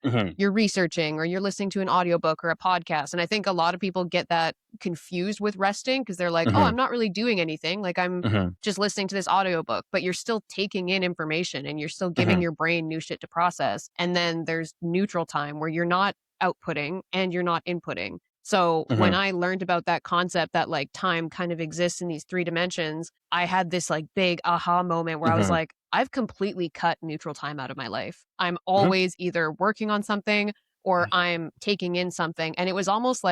researching or you're listening to an audiobook or a podcast. And I think a lot of people get that confused with resting because they're like, oh, I'm not really doing anything. Like I'm just listening to this audiobook, but you're still taking in information and you're still giving your brain new shit to process. And then there's neutral time where you're not outputting and you're not inputting. So when I learned about that concept that like time kind of exists in these three dimensions, I had this like big aha moment where I was like, I've completely cut neutral time out of my life. I'm always either working on something or I'm taking in something. And it was almost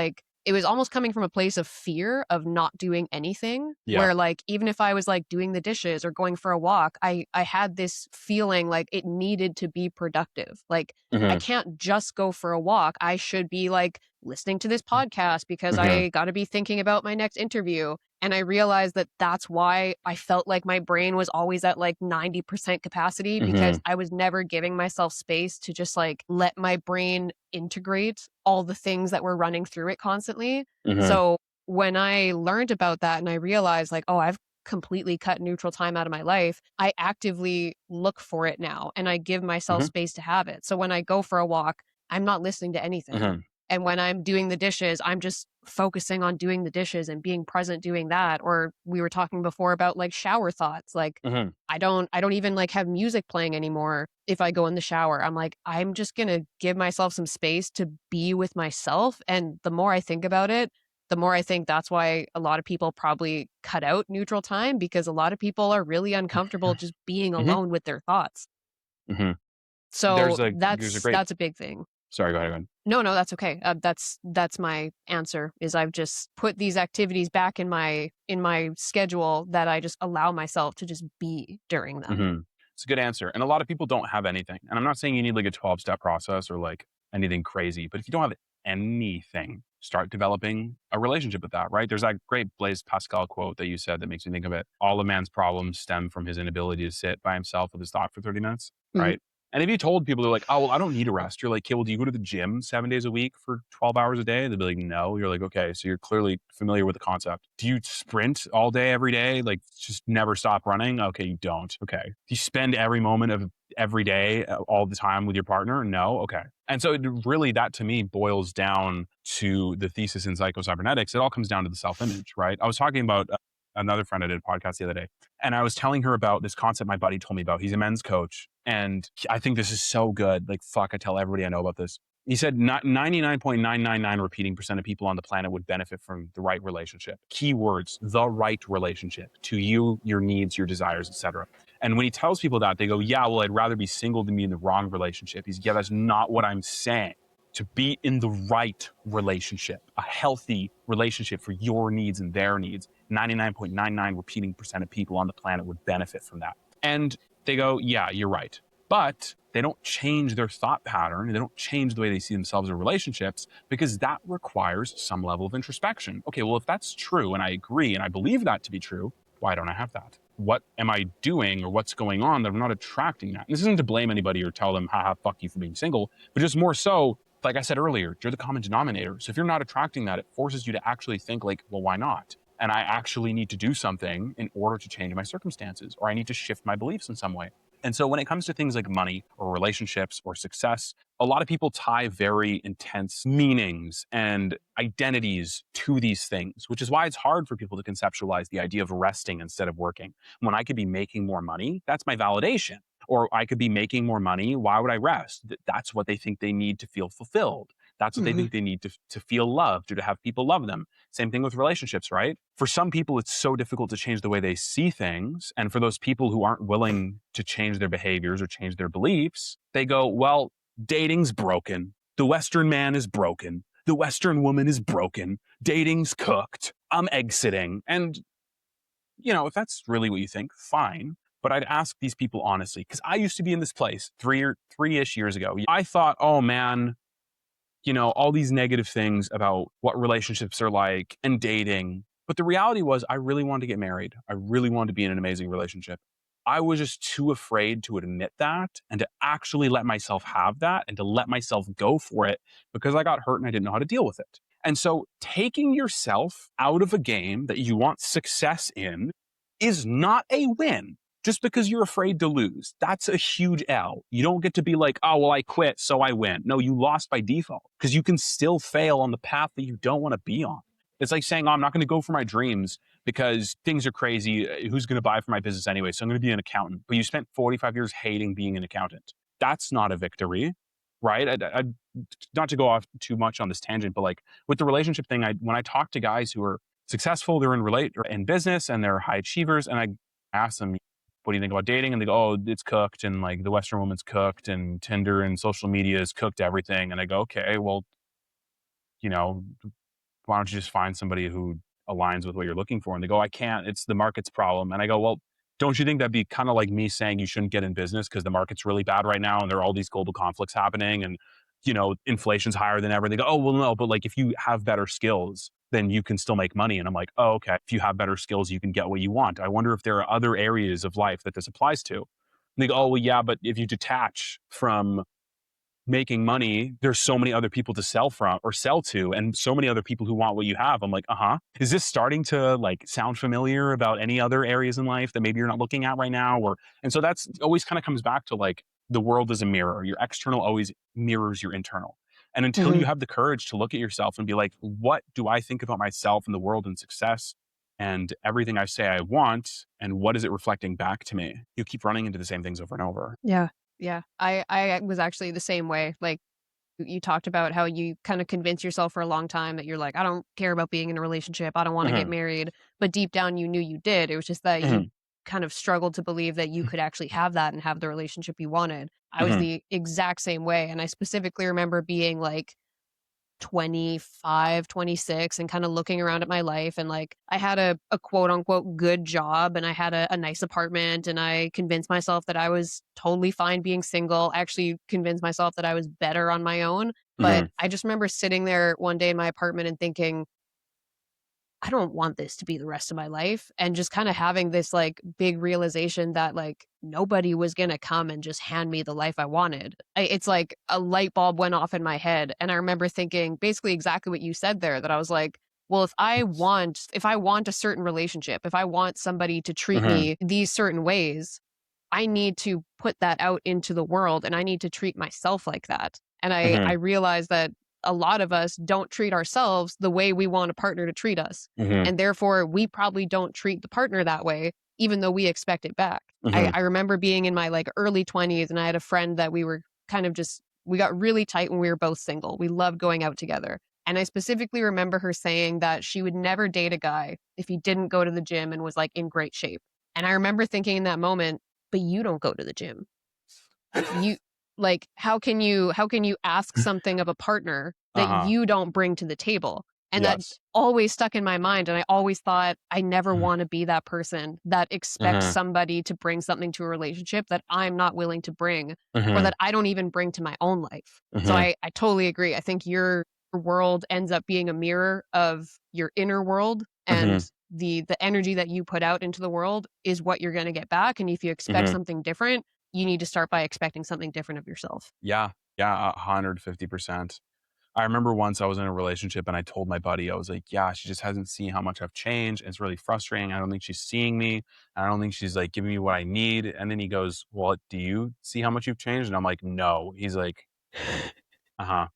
coming from a place of fear of not doing anything where like, even if I was like doing the dishes or going for a walk, I had this feeling like it needed to be productive. Like I can't just go for a walk. I should be like listening to this podcast because I got to be thinking about my next interview. And I realized that that's why I felt like my brain was always at like 90% capacity because I was never giving myself space to just like let my brain integrate all the things that were running through it constantly. So when I learned about that and I realized like, oh, I've completely cut neutral time out of my life, I actively look for it now and I give myself space to have it. So when I go for a walk, I'm not listening to anything. And when I'm doing the dishes, I'm just focusing on doing the dishes and being present doing that. Or we were talking before about like shower thoughts. Like I don't even like have music playing anymore if I go in the shower. I'm like, I'm just going to give myself some space to be with myself. And the more I think about it, the more I think that's why a lot of people probably cut out neutral time because a lot of people are really uncomfortable just being alone with their thoughts. So that's a big thing. Sorry, go ahead. No, that's okay. That's my answer is I've just put these activities back in my schedule that I just allow myself to just be during them. It's a good answer. And a lot of people don't have anything. And I'm not saying you need like a 12-step process or like anything crazy, but if you don't have anything, start developing a relationship with that, right? There's that great Blaise Pascal quote that you said that makes me think of it. All a man's problems stem from his inability to sit by himself with his thought for 30 minutes, right? And if you told people, they're like, oh, well, I don't need a rest. You're like, okay, well, do you go to the gym 7 days a week for 12 hours a day? They'd be like, no. You're like, okay, so you're clearly familiar with the concept. Do you sprint all day, every day? Like, just never stop running? Okay, you don't. Okay. Do you spend every moment of every day, all the time with your partner? No. Okay. And so really that to me boils down to the thesis in psycho-cybernetics. It all comes down to the self-image, right? I was talking about another friend I did a podcast the other day, and I was telling her about this concept my buddy told me about. He's a men's coach, and I think this is so good. Like, fuck, I tell everybody I know about this. He said 99.999 repeating percent of people on the planet would benefit from the right relationship. Keywords, the right relationship to you, your needs, your desires, etc. And when he tells people that, they go, yeah, well, I'd rather be single than be in the wrong relationship. He's, yeah, that's not what I'm saying. To be in the right relationship, a healthy relationship for your needs and their needs, 99.99 repeating percent of people on the planet would benefit from that. And they go, yeah, you're right. But they don't change their thought pattern. They don't change the way they see themselves in relationships because that requires some level of introspection. Okay, well, if that's true and I agree and I believe that to be true, why don't I have that? What am I doing or what's going on that I'm not attracting that? And this isn't to blame anybody or tell them, haha, fuck you for being single, but just more so, like I said earlier, you're the common denominator. So if you're not attracting that, it forces you to actually think like, well, why not? And I actually need to do something in order to change my circumstances, or I need to shift my beliefs in some way. And so when it comes to things like money or relationships or success, a lot of people tie very intense meanings and identities to these things, which is why it's hard for people to conceptualize the idea of resting instead of working. When I could be making more money, that's my validation. Or I could be making more money. Why would I rest? That's what they think they need to feel fulfilled. That's what they think they need to feel loved or to have people love them. Same thing with relationships, right? For some people, it's so difficult to change the way they see things. And for those people who aren't willing to change their behaviors or change their beliefs, they go, well, dating's broken. The Western man is broken. The Western woman is broken. Dating's cooked. I'm exiting. And, you know, if that's really what you think, fine. But I'd ask these people honestly, because I used to be in this place three-ish years ago. I thought, oh man, you know, all these negative things about what relationships are like and dating. But the reality was I really wanted to get married. I really wanted to be in an amazing relationship. I was just too afraid to admit that and to actually let myself have that and to let myself go for it because I got hurt and I didn't know how to deal with it. And so taking yourself out of a game that you want success in is not a win just because you're afraid to lose. That's a huge L. You don't get to be like, oh, well, I quit, so I win. No, you lost by default because you can still fail on the path that you don't want to be on. It's like saying, oh, I'm not going to go for my dreams because things are crazy. Who's going to buy for my business anyway? So I'm going to be an accountant. But you spent 45 years hating being an accountant. That's not a victory, right? Not to go off too much on this tangent, but like with the relationship thing, when I talk to guys who are successful, they're in business and they're high achievers, and I ask them, what do you think about dating? And they go, oh, it's cooked, and like the Western woman's cooked, and Tinder and social media has cooked everything. And I go, okay, well, you know, why don't you just find somebody who aligns with what you're looking for? And they go, I can't, it's the market's problem. And I go, well, don't you think that'd be kind of like me saying you shouldn't get in business because the market's really bad right now and there are all these global conflicts happening and, you know, inflation's higher than ever? They go, oh, well, no, but like if you have better skills, then you can still make money. And I'm like, oh, okay. If you have better skills, you can get what you want. I wonder if there are other areas of life that this applies to. And they go, oh, well, yeah, but if you detach from making money, there's so many other people to sell from or sell to and so many other people who want what you have. I'm like, is this starting to like sound familiar about any other areas in life that maybe you're not looking at right now? And so that's always kind of comes back to like the world is a mirror. Your external always mirrors your internal. And until you have the courage to look at yourself and be like, what do I think about myself and the world and success and everything I say I want, and what is it reflecting back to me? You keep running into the same things over and over. Yeah. Yeah. I was actually the same way. Like you talked about how you kind of convince yourself for a long time that you're like, I don't care about being in a relationship. I don't want to get married. But deep down, you knew you did. It was just that you kind of struggled to believe that you could actually have that and have the relationship you wanted. I was the exact same way. And I specifically remember being like 25, 26 and kind of looking around at my life. And like, I had a quote unquote good job and I had a nice apartment and I convinced myself that I was totally fine being single. I actually convinced myself that I was better on my own. But I just remember sitting there one day in my apartment and thinking, I don't want this to be the rest of my life. And just kind of having this like big realization that like nobody was going to come and just hand me the life I wanted. It's like a light bulb went off in my head. And I remember thinking basically exactly what you said there, that I was like, well, if I want a certain relationship, if I want somebody to treat me these certain ways, I need to put that out into the world and I need to treat myself like that. And I realized that a lot of us don't treat ourselves the way we want a partner to treat us. And therefore, we probably don't treat the partner that way, even though we expect it back. I remember being in my like early 20s, and I had a friend that we were kind of just, we got really tight when we were both single. We loved going out together. And I specifically remember her saying that she would never date a guy if he didn't go to the gym and was like in great shape. And I remember thinking in that moment, but you don't go to the gym. You like, how can you ask something of a partner that you don't bring to the table? And that always stuck in my mind. And I always thought, I never want to be that person that expects somebody to bring something to a relationship that I'm not willing to bring, or that I don't even bring to my own life. So I totally agree. I think your world ends up being a mirror of your inner world, and the energy that you put out into the world is what you're going to get back. And if you expect something different, you need to start by expecting something different of yourself. Yeah. Yeah. 150%. I remember once I was in a relationship and I told my buddy, I was like, yeah, she just hasn't seen how much I've changed. It's really frustrating. I don't think she's seeing me. I don't think she's like giving me what I need. And then he goes, well, do you see how much you've changed? And I'm like, no. He's like, uh-huh.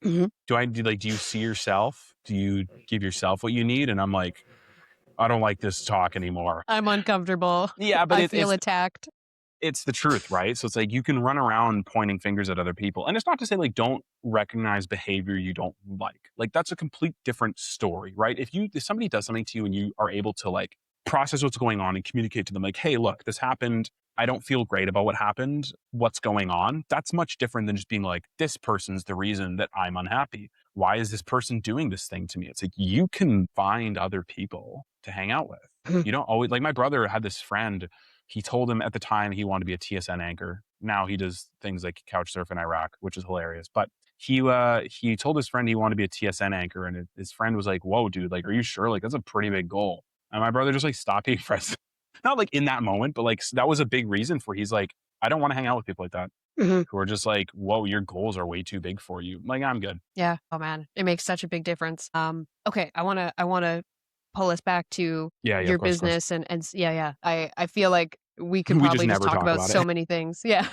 Do you see yourself? Do you give yourself what you need? And I'm like, I don't like this talk anymore. I'm uncomfortable. Yeah, but I feel attacked. It's the truth, right? So it's like you can run around pointing fingers at other people. And it's not to say like don't recognize behavior you don't like. Like that's a complete different story, right? If somebody does something to you and you are able to like process what's going on and communicate to them like, hey, look, this happened. I don't feel great about what happened. What's going on? That's much different than just being like, this person's the reason that I'm unhappy. Why is this person doing this thing to me? It's like you can find other people to hang out with. You don't always, like my brother had this friend. He told him at the time he wanted to be a TSN anchor. Now he does things like couch surf in Iraq, which is hilarious. But he told his friend he wanted to be a TSN anchor, and his friend was like, "Whoa, dude! Like, are you sure? Like, that's a pretty big goal." And my brother just like stopped being friends. Not like in that moment, but like that was a big reason for. He's like, I don't want to hang out with people like that who are just like, "Whoa, your goals are way too big for you." Like, I'm good. Yeah. Oh man, it makes such a big difference. Okay, I wanna pull us back to your business and yeah. I feel like we could probably just talk about so many things. Yeah.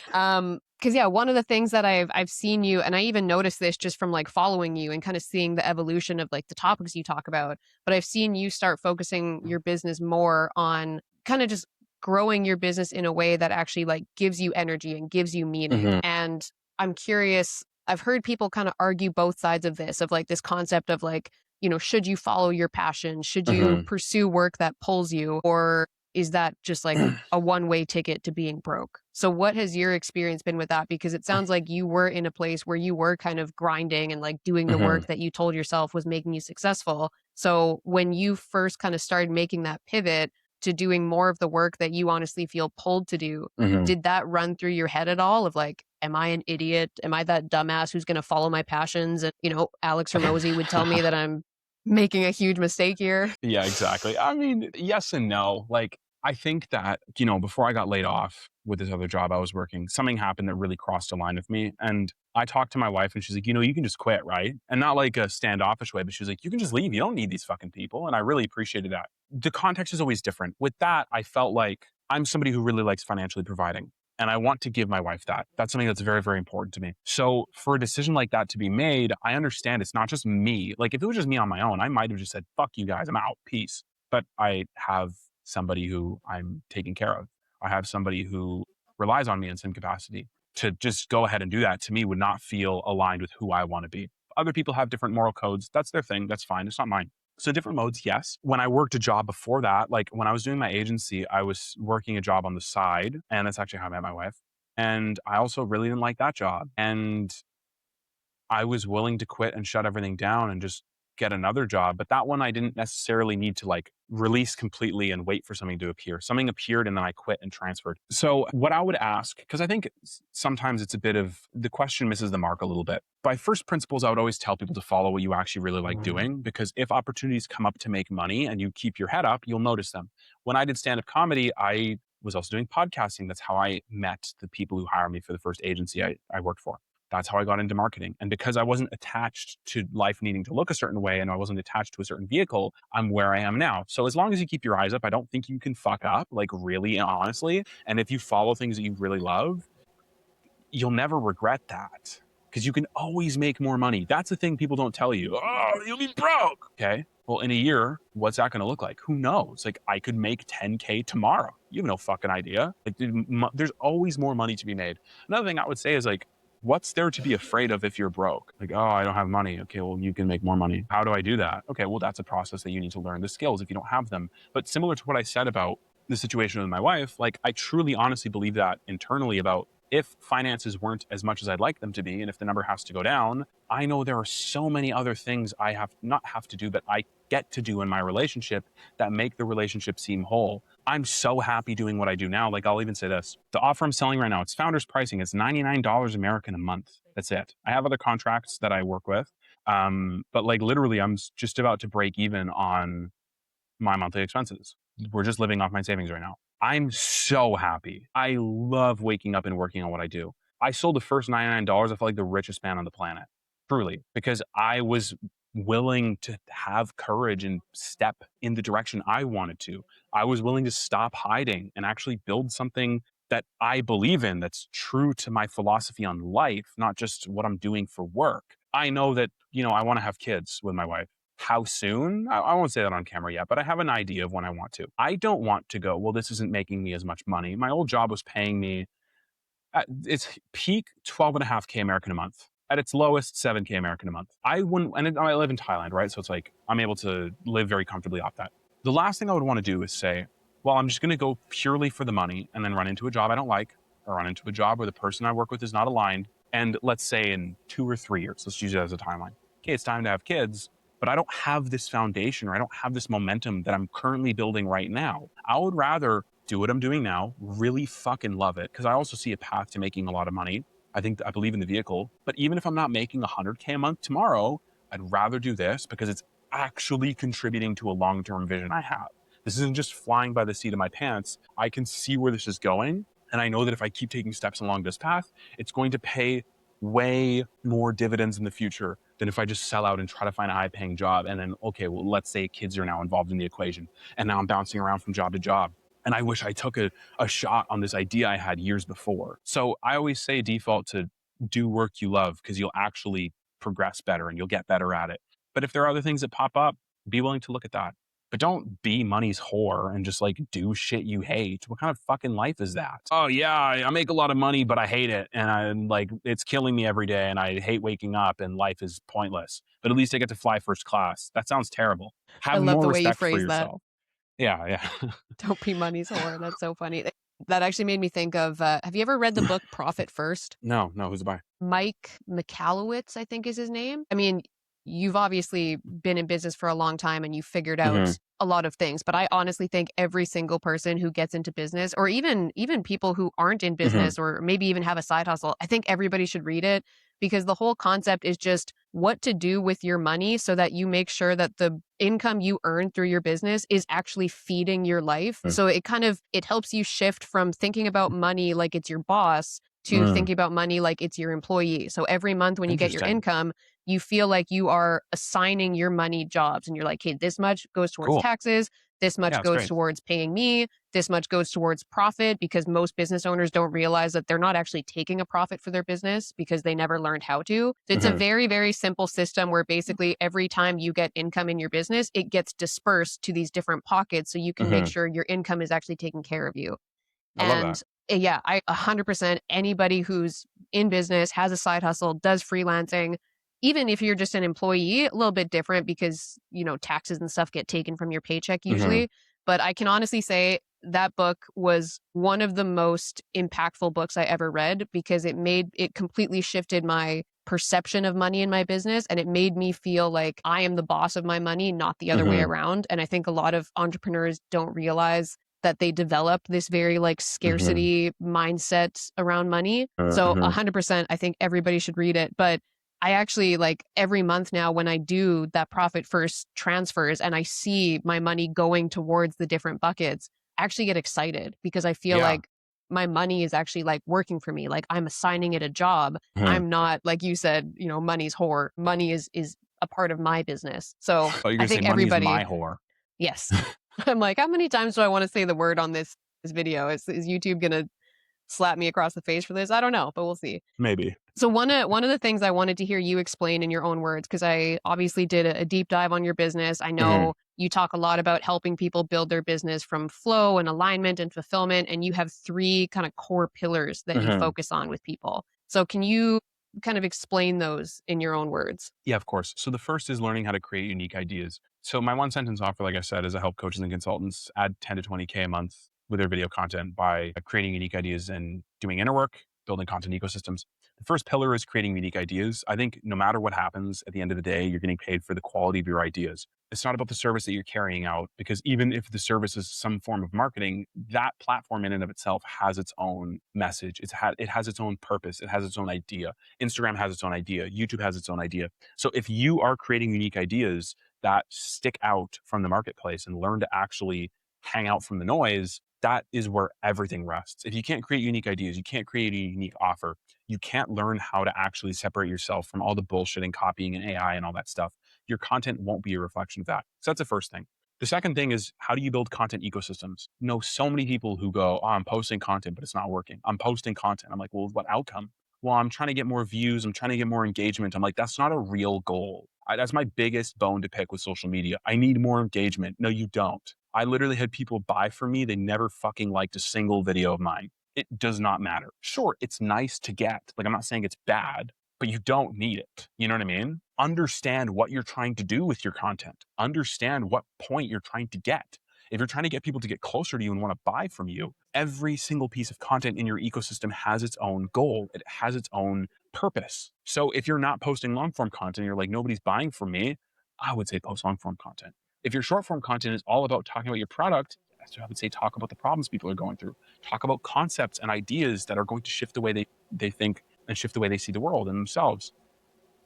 Because yeah, one of the things that I've seen you, and I even noticed this just from like following you and kind of seeing the evolution of like the topics you talk about, but I've seen you start focusing your business more on kind of just growing your business in a way that actually like gives you energy and gives you meaning. And I'm curious, I've heard people kind of argue both sides of this, of like this concept of like, should you follow your passion? Should you pursue work that pulls you? Or is that just like a one-way ticket to being broke? So what has your experience been with that? Because it sounds like you were in a place where you were kind of grinding and like doing the work that you told yourself was making you successful. So when you first kind of started making that pivot to doing more of the work that you honestly feel pulled to do, did that run through your head at all of like, am I an idiot? Am I that dumbass who's going to follow my passions? And, Alex Hormozy would tell me that I'm making a huge mistake here. Yeah, exactly. I mean, yes and no. Like, I think that, before I got laid off with this other job I was working, something happened that really crossed a line with me. And I talked to my wife and she's like, you can just quit, right? And not like a standoffish way, but she was like, you can just leave. You don't need these fucking people. And I really appreciated that. The context is always different. With that, I felt like I'm somebody who really likes financially providing. And I want to give my wife that. That's something that's very, very important to me. So for a decision like that to be made, I understand it's not just me. Like if it was just me on my own, I might have just said, fuck you guys, I'm out, peace. But I have somebody who I'm taking care of. I have somebody who relies on me in some capacity. To just go ahead and do that to me would not feel aligned with who I want to be. Other people have different moral codes. That's their thing. That's fine. It's not mine. So different modes, yes. When I worked a job before that, like when I was doing my agency, I was working a job on the side, and that's actually how I met my wife. And I also really didn't like that job. And I was willing to quit and shut everything down and just get another job. But that one I didn't necessarily need to like release completely and wait for something to appear. Something appeared and then I quit and transferred. So what I would ask, because I think sometimes it's a bit of the question misses the mark a little bit. By first principles, I would always tell people to follow what you actually really like doing, because if opportunities come up to make money and you keep your head up, you'll notice them. When I did stand-up comedy, I was also doing podcasting. That's how I met the people who hired me for the first agency I worked for. That's how I got into marketing. And because I wasn't attached to life needing to look a certain way and I wasn't attached to a certain vehicle, I'm where I am now. So as long as you keep your eyes up, I don't think you can fuck up, like really honestly. And if you follow things that you really love, you'll never regret that. because you can always make more money. That's the thing people don't tell you. Oh, you'll be broke. Okay. Well, in a year, what's that going to look like? Who knows? Like, I could make 10K tomorrow. You have no fucking idea. Like, there's always more money to be made. Another thing I would say is like, what's there to be afraid of if you're broke? Like, oh, I don't have money. Okay, well, you can make more money. How do I do that? Okay, well, that's a process that you need to learn the skills if you don't have them. But similar to what I said about the situation with my wife, like, I truly, honestly believe that internally about if finances weren't as much as I'd like them to be, and if the number has to go down, I know there are so many other things I not have to do, but I get to do in my relationship that make the relationship seem whole. I'm so happy doing what I do now. Like, I'll even say this. The offer I'm selling right now, it's founder's pricing. It's $99 American a month. That's it. I have other contracts that I work with. But like literally, I'm just about to break even on my monthly expenses. We're just living off my savings right now. I'm so happy. I love waking up and working on what I do. I sold the first $99. I felt like the richest man on the planet, truly, because I was willing to have courage and step in the direction I wanted to. I was willing to stop hiding and actually build something that I believe in, that's true to my philosophy on life, not just what I'm doing for work. I know that, I want to have kids with my wife. How soon? I won't say that on camera yet, but I have an idea of when I want to. I don't want to go, well, this isn't making me as much money. My old job was paying me at its peak 12.5K American a month. At its lowest, 7K American a month. I wouldn't, and I live in Thailand, right? So it's like, I'm able to live very comfortably off that. The last thing I would want to do is say, well, I'm just going to go purely for the money and then run into a job I don't like, or run into a job where the person I work with is not aligned. And let's say in 2 or 3 years, let's use it as a timeline. Okay, it's time to have kids, but I don't have this foundation, or I don't have this momentum that I'm currently building right now. I would rather do what I'm doing now, really fucking love it, because I also see a path to making a lot of money. I believe in the vehicle, but even if I'm not making 100K a month tomorrow, I'd rather do this because it's actually contributing to a long-term vision I have. This isn't just flying by the seat of my pants. I can see where this is going. And I know that if I keep taking steps along this path, it's going to pay way more dividends in the future than if I just sell out and try to find a high paying job. And then, okay, well, let's say kids are now involved in the equation. And now I'm bouncing around from job to job. And I wish I took a shot on this idea I had years before. So I always say default to do work you love, because you'll actually progress better and you'll get better at it. But if there are other things that pop up, be willing to look at that. But don't be money's whore and just like do shit you hate. What kind of fucking life is that? Oh yeah, I make a lot of money, but I hate it. And I'm like, it's killing me every day and I hate waking up and life is pointless. But at least I get to fly first class. That sounds terrible. I Have love more the way you respect for phrase that. yourself. Yeah. Don't be money's whore. That's so funny. That actually made me think of, have you ever read the book Profit First? No, who's it by? Mike Michalowicz, I think is his name. I mean, you've obviously been in business for a long time and you've figured out a lot of things, but I honestly think every single person who gets into business, or even people who aren't in business or maybe even have a side hustle, I think everybody should read it, because the whole concept is just what to do with your money so that you make sure that the income you earn through your business is actually feeding your life. So it helps you shift from thinking about money like it's your boss to thinking about money like it's your employee. So every month when you get your income, you feel like you are assigning your money jobs, and you're like, hey, this much goes towards taxes, this much goes towards paying me, this much goes towards profit, because most business owners don't realize that they're not actually taking a profit for their business because they never learned how to. So it's a very, very simple system where basically every time you get income in your business, it gets dispersed to these different pockets so you can make sure your income is actually taking care of you. I love that. Yeah, I 100%, anybody who's in business, has a side hustle, does freelancing, even if you're just an employee, a little bit different because, taxes and stuff get taken from your paycheck usually. But I can honestly say that book was one of the most impactful books I ever read, because it completely shifted my perception of money in my business. And it made me feel like I am the boss of my money, not the other way around. And I think a lot of entrepreneurs don't realize that they develop this very scarcity mindset around money. So 100%, I think everybody should read it. But I actually every month now when I do that Profit First transfers and I see my money going towards the different buckets, I actually get excited because I feel like my money is actually working for me. Like I'm assigning it a job. I'm not, like you said, money's whore. Money is a part of my business. So I think everybody, money's my whore. Yes. I'm like, how many times do I want to say the word on this video? Is YouTube gonna slap me across the face for this. I don't know, but we'll see. Maybe. So one of the things I wanted to hear you explain in your own words, because I obviously did a deep dive on your business. I know you talk a lot about helping people build their business from flow and alignment and fulfillment, and you have 3 kind of core pillars that you focus on with people. So can you kind of explain those in your own words? Yeah, of course. So the first is learning how to create unique ideas. So my one sentence offer, like I said, is I help coaches and consultants add 10 to 20K a month with their video content by creating unique ideas and doing inner work, building content ecosystems. The first pillar is creating unique ideas. I think no matter what happens at the end of the day, you're getting paid for the quality of your ideas. It's not about the service that you're carrying out, because even if the service is some form of marketing, that platform in and of itself has its own message. It has its own purpose. It has its own idea. Instagram has its own idea. YouTube has its own idea. So if you are creating unique ideas that stick out from the marketplace and learn to actually hang out from the noise, that is where everything rests. If you can't create unique ideas, you can't create a unique offer, you can't learn how to actually separate yourself from all the bullshit and copying and AI and all that stuff, your content won't be a reflection of that. So that's the first thing. The second thing is, how do you build content ecosystems? Know so many people who go, oh, I'm posting content, but it's not working. I'm posting content. I'm like, well, what outcome? Well, I'm trying to get more views. I'm trying to get more engagement. I'm like, that's not a real goal. That's my biggest bone to pick with social media. I need more engagement. No, you don't. I literally had people buy from me. They never fucking liked a single video of mine. It does not matter. Sure, it's nice to get. Like, I'm not saying it's bad, but you don't need it. You know what I mean? Understand what you're trying to do with your content. Understand what point you're trying to get. If you're trying to get people to get closer to you and want to buy from you, every single piece of content in your ecosystem has its own goal. It has its own purpose. So if you're not posting long form content, you're like, nobody's buying from me, I would say post long form content. If your short form content is all about talking about your product, I would say talk about the problems people are going through. Talk about concepts and ideas that are going to shift the way they think and shift the way they see the world and themselves.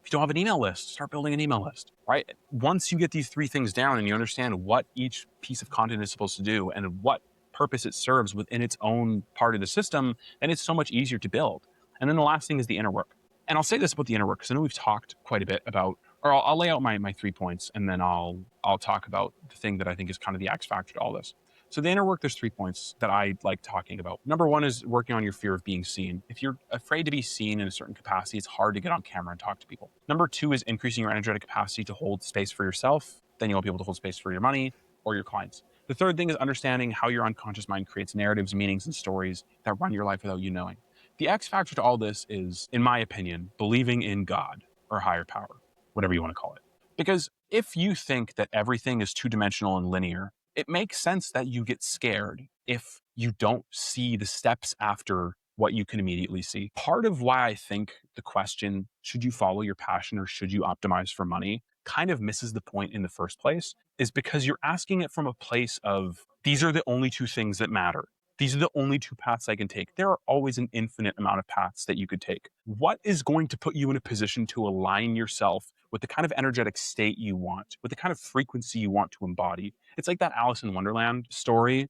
If you don't have an email list, start building an email list, right? Once you get these 3 things down and you understand what each piece of content is supposed to do and what purpose it serves within its own part of the system, then it's so much easier to build. And then the last thing is the inner work. And I'll say this about the inner work, because I know we've talked quite a bit about, or I'll lay out my 3 points, and then I'll talk about the thing that I think is kind of the X factor to all this. So the inner work, there's 3 points that I like talking about. Number 1 is working on your fear of being seen. If you're afraid to be seen in a certain capacity, it's hard to get on camera and talk to people. Number 2 is increasing your energetic capacity to hold space for yourself. Then you'll be able to hold space for your money or your clients. The third thing is understanding how your unconscious mind creates narratives, meanings, and stories that run your life without you knowing. The X factor to all this is, in my opinion, believing in God or higher power, whatever you want to call it. Because if you think that everything is two-dimensional and linear, it makes sense that you get scared if you don't see the steps after what you can immediately see. Part of why I think the question, should you follow your passion or should you optimize for money, kind of misses the point in the first place, is because you're asking it from a place of, these are the only 2 things that matter. These are the only 2 paths I can take. There are always an infinite amount of paths that you could take. What is going to put you in a position to align yourself with the kind of energetic state you want, with the kind of frequency you want to embody? It's like that Alice in Wonderland story,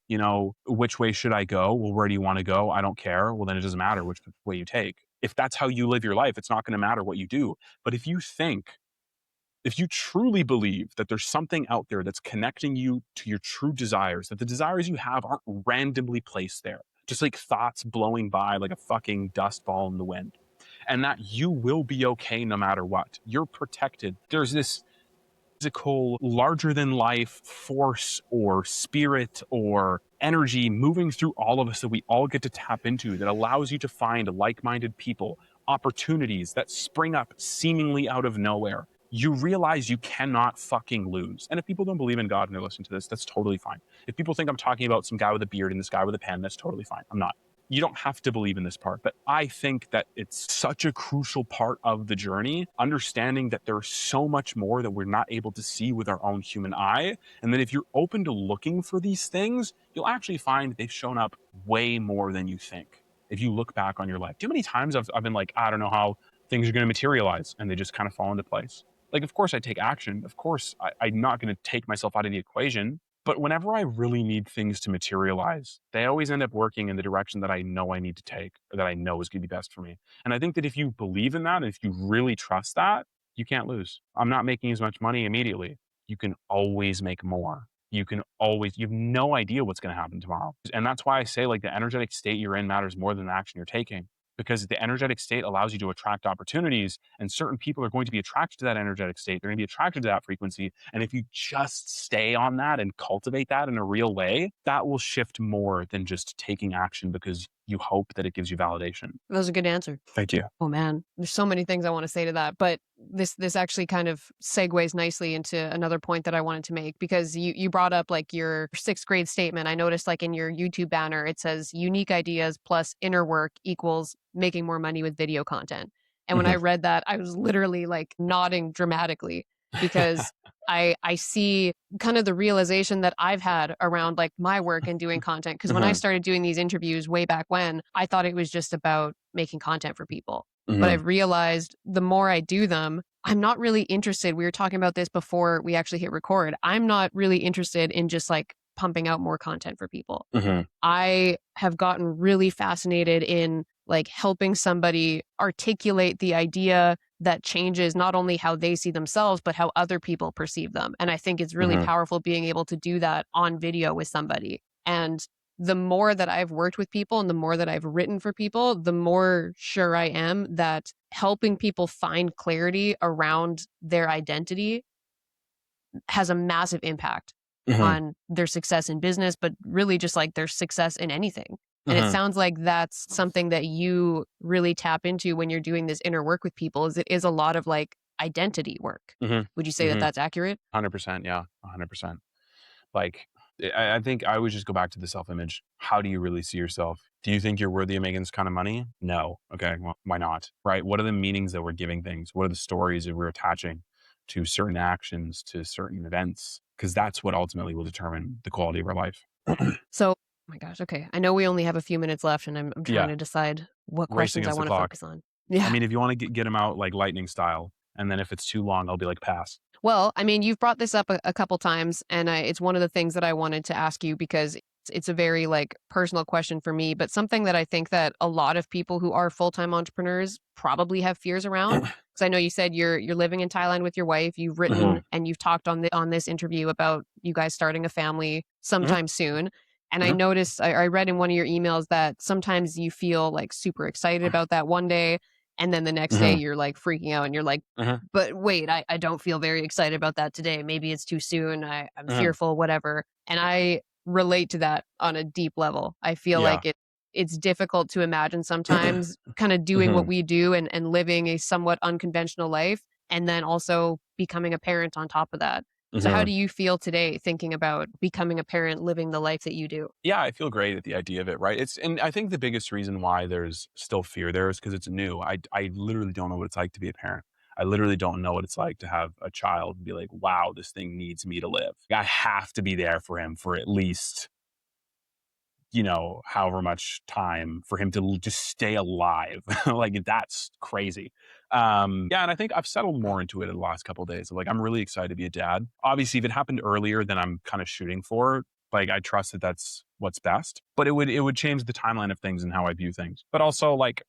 which way should I go? Well, where do you want to go? I don't care. Well, then it doesn't matter which way you take. If that's how you live your life, it's not going to matter what you do. But if you truly believe that there's something out there that's connecting you to your true desires, that the desires you have aren't randomly placed there, just like thoughts blowing by like a fucking dust ball in the wind, and that you will be okay no matter what, you're protected. There's this physical, larger than life force or spirit or energy moving through all of us that we all get to tap into, that allows you to find like-minded people, opportunities that spring up seemingly out of nowhere. You realize you cannot fucking lose. And if people don't believe in God and they're listening to this, that's totally fine. If people think I'm talking about some guy with a beard and this guy with a pen, that's totally fine. I'm not. You don't have to believe in this part, but I think that it's such a crucial part of the journey, understanding that there's so much more that we're not able to see with our own human eye. And that if you're open to looking for these things, you'll actually find they've shown up way more than you think. If you look back on your life, too many times I've been like, I don't know how things are going to materialize, and they just kind of fall into place. Like, of course I take action. Of course I'm not going to take myself out of the equation. But whenever I really need things to materialize, they always end up working in the direction that I know I need to take, or that I know is going to be best for me. And I think that if you believe in that, and if you really trust that, you can't lose. I'm not making as much money immediately. You can always make more. you have no idea what's going to happen tomorrow. And that's why I say like the energetic state you're in matters more than the action you're taking, because the energetic state allows you to attract opportunities, and certain people are going to be attracted to that energetic state. They're going to be attracted to that frequency. And if you just stay on that and cultivate that in a real way, that will shift more than just taking action because you hope that it gives you validation. That was a good answer. Thank you. Oh man, there's so many things I want to say to that, but this actually kind of segues nicely into another point that I wanted to make, because you brought up like your 6th grade statement. I noticed like in your YouTube banner, it says unique ideas plus inner work equals making more money with video content. And when I read that, I was literally like nodding dramatically, because I see kind of the realization that I've had around like my work and doing content. Because when I started doing these interviews way back when, I thought it was just about making content for people. But I've realized the more I do them, I'm not really interested. We were talking about this before we actually hit record. I'm not really interested in just like pumping out more content for people. I have gotten really fascinated in like helping somebody articulate the idea that changes not only how they see themselves, but how other people perceive them. And I think it's really powerful being able to do that on video with somebody. And the more that I've worked with people and the more that I've written for people, the more sure I am that helping people find clarity around their identity has a massive impact on their success in business, but really just like their success in anything. And it sounds like that's something that you really tap into when you're doing this inner work with people. Is it is a lot of like identity work. Would you say that that's accurate? 100%. Yeah. 100%. Like, I think I would just go back to the self-image. How do you really see yourself? Do you think you're worthy of making this kind of money? No. Okay. Well, why not? Right. What are the meanings that we're giving things? What are the stories that we're attaching to certain actions, to certain events? Because that's what ultimately will determine the quality of our life. So, oh my gosh. Okay. I know we only have a few minutes left, and I'm trying Yeah. to decide what Racing questions I against the want to clock. focus on. Yeah. I mean, if you want to get them out like lightning style, and then if it's too long, I'll be like, pass. Well, I mean, you've brought this up a couple times, and it's one of the things that I wanted to ask you, because it's a very like personal question for me, but something that I think that a lot of people who are full-time entrepreneurs probably have fears around. Because I know you said you're living in Thailand with your wife. You've written and you've talked on this interview about you guys starting a family sometime soon. And I noticed, I read in one of your emails that sometimes you feel like super excited about that one day, and then the next day you're like freaking out and you're like, but wait, I don't feel very excited about that today. Maybe it's too soon. I'm fearful, whatever. And I relate to that on a deep level. I feel Yeah. like it's difficult to imagine sometimes kind of doing what we do and living a somewhat unconventional life, and then also becoming a parent on top of that. So how do you feel today thinking about becoming a parent, living the life that you do? Yeah, I feel great at the idea of it, right? And I think the biggest reason why there's still fear there is because it's new. I literally don't know what it's like to be a parent. I literally don't know what it's like to have a child and be like, wow, this thing needs me to live. I have to be there for him for at least, however much time for him to just stay alive. Like, that's crazy. Yeah, and I think I've settled more into it in the last couple of days. Like, I'm really excited to be a dad. Obviously, if it happened earlier than I'm kind of shooting for, like, I trust that that's what's best. But it would change the timeline of things and how I view things. But also, like,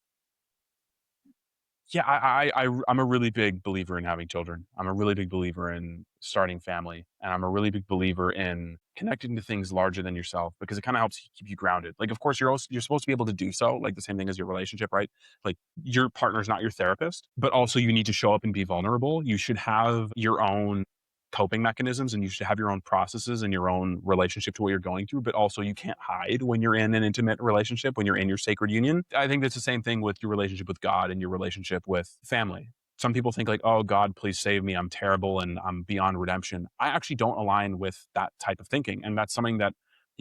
yeah, I'm a really big believer in having children. I'm a really big believer in starting family, and I'm a really big believer in connecting to things larger than yourself, because it kind of helps keep you grounded. Like, of course, you're supposed to be able to do so, like the same thing as your relationship, right? Like, your partner's not your therapist, but also you need to show up and be vulnerable. You should have your own coping mechanisms, and you should have your own processes and your own relationship to what you're going through, but also you can't hide when you're in an intimate relationship, when you're in your sacred union. I think that's the same thing with your relationship with God and your relationship with family. Some people think like, oh, God, please save me, I'm terrible and I'm beyond redemption. I actually don't align with that type of thinking, and that's something that,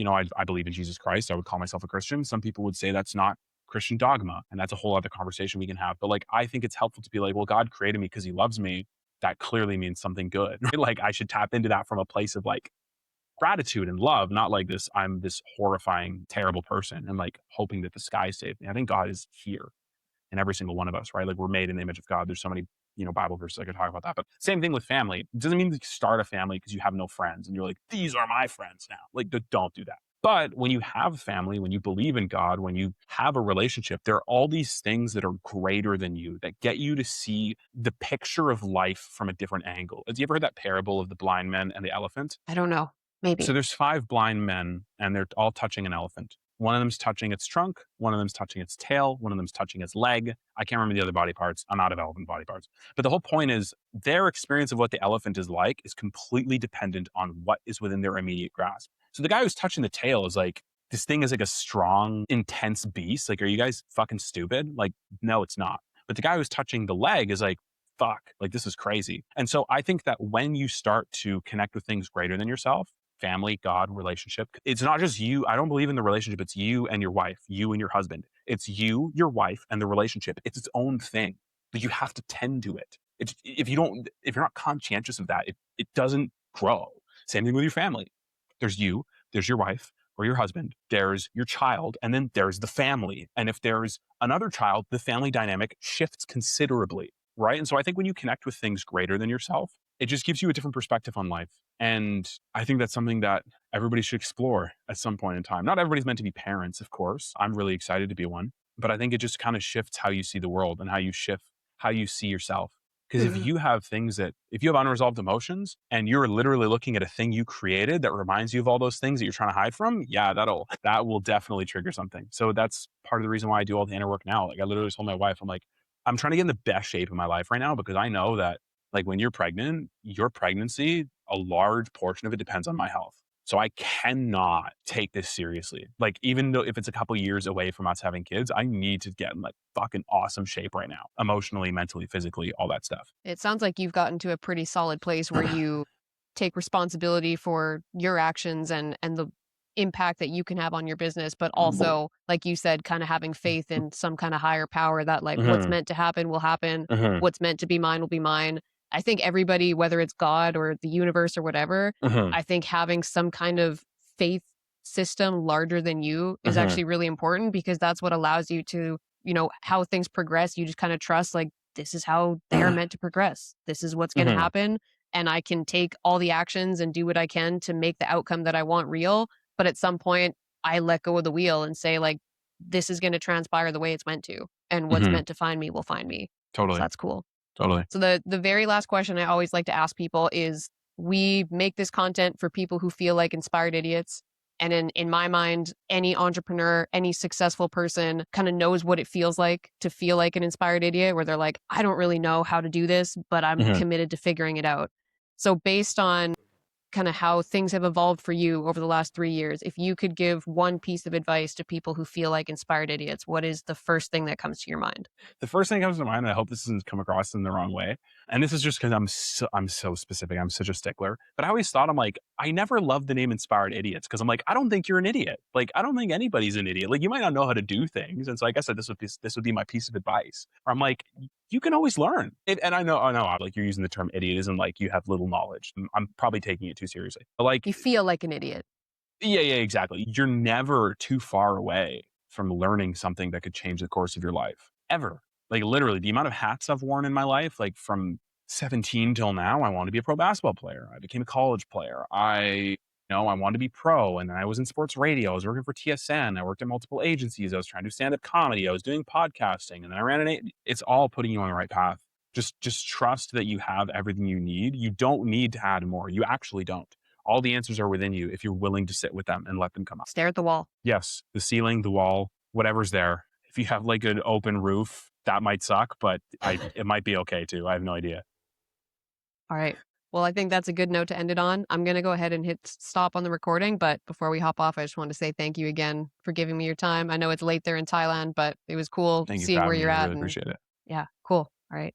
I believe in Jesus Christ. I would call myself a Christian. Some people would say that's not Christian dogma, and that's a whole other conversation we can have. But like, I think it's helpful to be like, well, God created me because he loves me. That clearly means something good. Like, I should tap into that from a place of like gratitude and love, not like this, I'm this horrifying, terrible person and like hoping that the sky saves me. I think God is here in every single one of us, right? Like, we're made in the image of God. There's so many, Bible verses I could talk about that. But same thing with family. It doesn't mean to start a family because you have no friends and you're like, these are my friends now. Like, don't do that. But when you have family, when you believe in God, when you have a relationship, there are all these things that are greater than you that get you to see the picture of life from a different angle. Have you ever heard that parable of the blind man and the elephant? I don't know. Maybe. So there's 5 blind men, and they're all touching an elephant. One of them's touching its trunk, one of them's touching its tail, one of them's touching its leg. I can't remember the other body parts. I'm out of elephant body parts. But the whole point is their experience of what the elephant is like is completely dependent on what is within their immediate grasp. So the guy who's touching the tail is like, this thing is like a strong, intense beast. Like, are you guys fucking stupid? Like, no, it's not. But the guy who's touching the leg is like, fuck, like this is crazy. And so I think that when you start to connect with things greater than yourself, family, God, relationship. It's not just you. I don't believe in the relationship. It's you and your wife, you and your husband. It's you, your wife, and the relationship. It's its own thing. But you have to tend to it. If you're not conscientious of that, it doesn't grow. Same thing with your family. There's you, there's your wife or your husband, there's your child, and then there's the family. And if there's another child, the family dynamic shifts considerably, right? And so I think when you connect with things greater than yourself, it just gives you a different perspective on life. And I think that's something that everybody should explore at some point in time. Not everybody's meant to be parents, of course. I'm really excited to be one. But I think it just kind of shifts how you see the world and how you see yourself. Because if you have if you have unresolved emotions and you're literally looking at a thing you created that reminds you of all those things that you're trying to hide from, yeah, that will definitely trigger something. So that's part of the reason why I do all the inner work now. Like I literally told my wife, I'm like, I'm trying to get in the best shape of my life right now because I know that like when you're pregnant, your pregnancy, a large portion of it depends on my health. So I cannot take this seriously. Like even though if it's a couple years away from us having kids, I need to get in like fucking awesome shape right now. Emotionally, mentally, physically, all that stuff. It sounds like you've gotten to a pretty solid place where you take responsibility for your actions and the impact that you can have on your business, but also, like you said, kind of having faith in some kind of higher power that like what's meant to happen will happen. What's meant to be mine will be mine. I think everybody, whether it's God or the universe or whatever, I think having some kind of faith system larger than you is actually really important because that's what allows you to, how things progress. You just kind of trust like, this is how they are meant to progress. This is what's going to happen. And I can take all the actions and do what I can to make the outcome that I want real. But at some point, I let go of the wheel and say, like, this is going to transpire the way it's meant to. And what's meant to find me will find me. Totally. So that's cool. Totally. So the very last question I always like to ask people is, we make this content for people who feel like inspired idiots. And in my mind, any entrepreneur, any successful person kind of knows what it feels like to feel like an inspired idiot, where they're like, I don't really know how to do this, but I'm committed to figuring it out. So based on kind of how things have evolved for you over the last 3 years, if you could give one piece of advice to people who feel like inspired idiots, what is the first thing that comes to your mind? The first thing that comes to mind, and I hope this doesn't come across in the wrong way, and this is just because I'm so specific, I'm such a stickler, but I always thought, I'm like, I never loved the name Inspired Idiots because I'm like, I don't think you're an idiot. Like, I don't think anybody's an idiot. Like, you might not know how to do things, and so I guess that this would be my piece of advice. Or I'm like, you can always learn. And I know, like you're using the term idiot isn't like you have little knowledge. I'm probably taking it too seriously. But like, you feel like an idiot. Yeah, exactly. You're never too far away from learning something that could change the course of your life, ever. Like literally, the amount of hats I've worn in my life, like from 17 till now, I want to be a pro basketball player. I became a college player. I wanted to be pro, and then I was in sports radio. I was working for TSN. I worked at multiple agencies. I was trying to do stand-up comedy. I was doing podcasting, and then I ran it's all putting you on the right path. Just trust that you have everything you need. You don't need to add more. You actually don't. All the answers are within you if you're willing to sit with them and let them come up. Stare at the wall. Yes, the ceiling, the wall, whatever's there. If you have like an open roof, that might suck, but it might be okay too. I have no idea. All right. Well, I think that's a good note to end it on. I'm going to go ahead and hit stop on the recording, but before we hop off, I just want to say thank you again for giving me your time. I know it's late there in Thailand, but it was cool seeing where you're at. I really appreciate it. Yeah, cool. All right.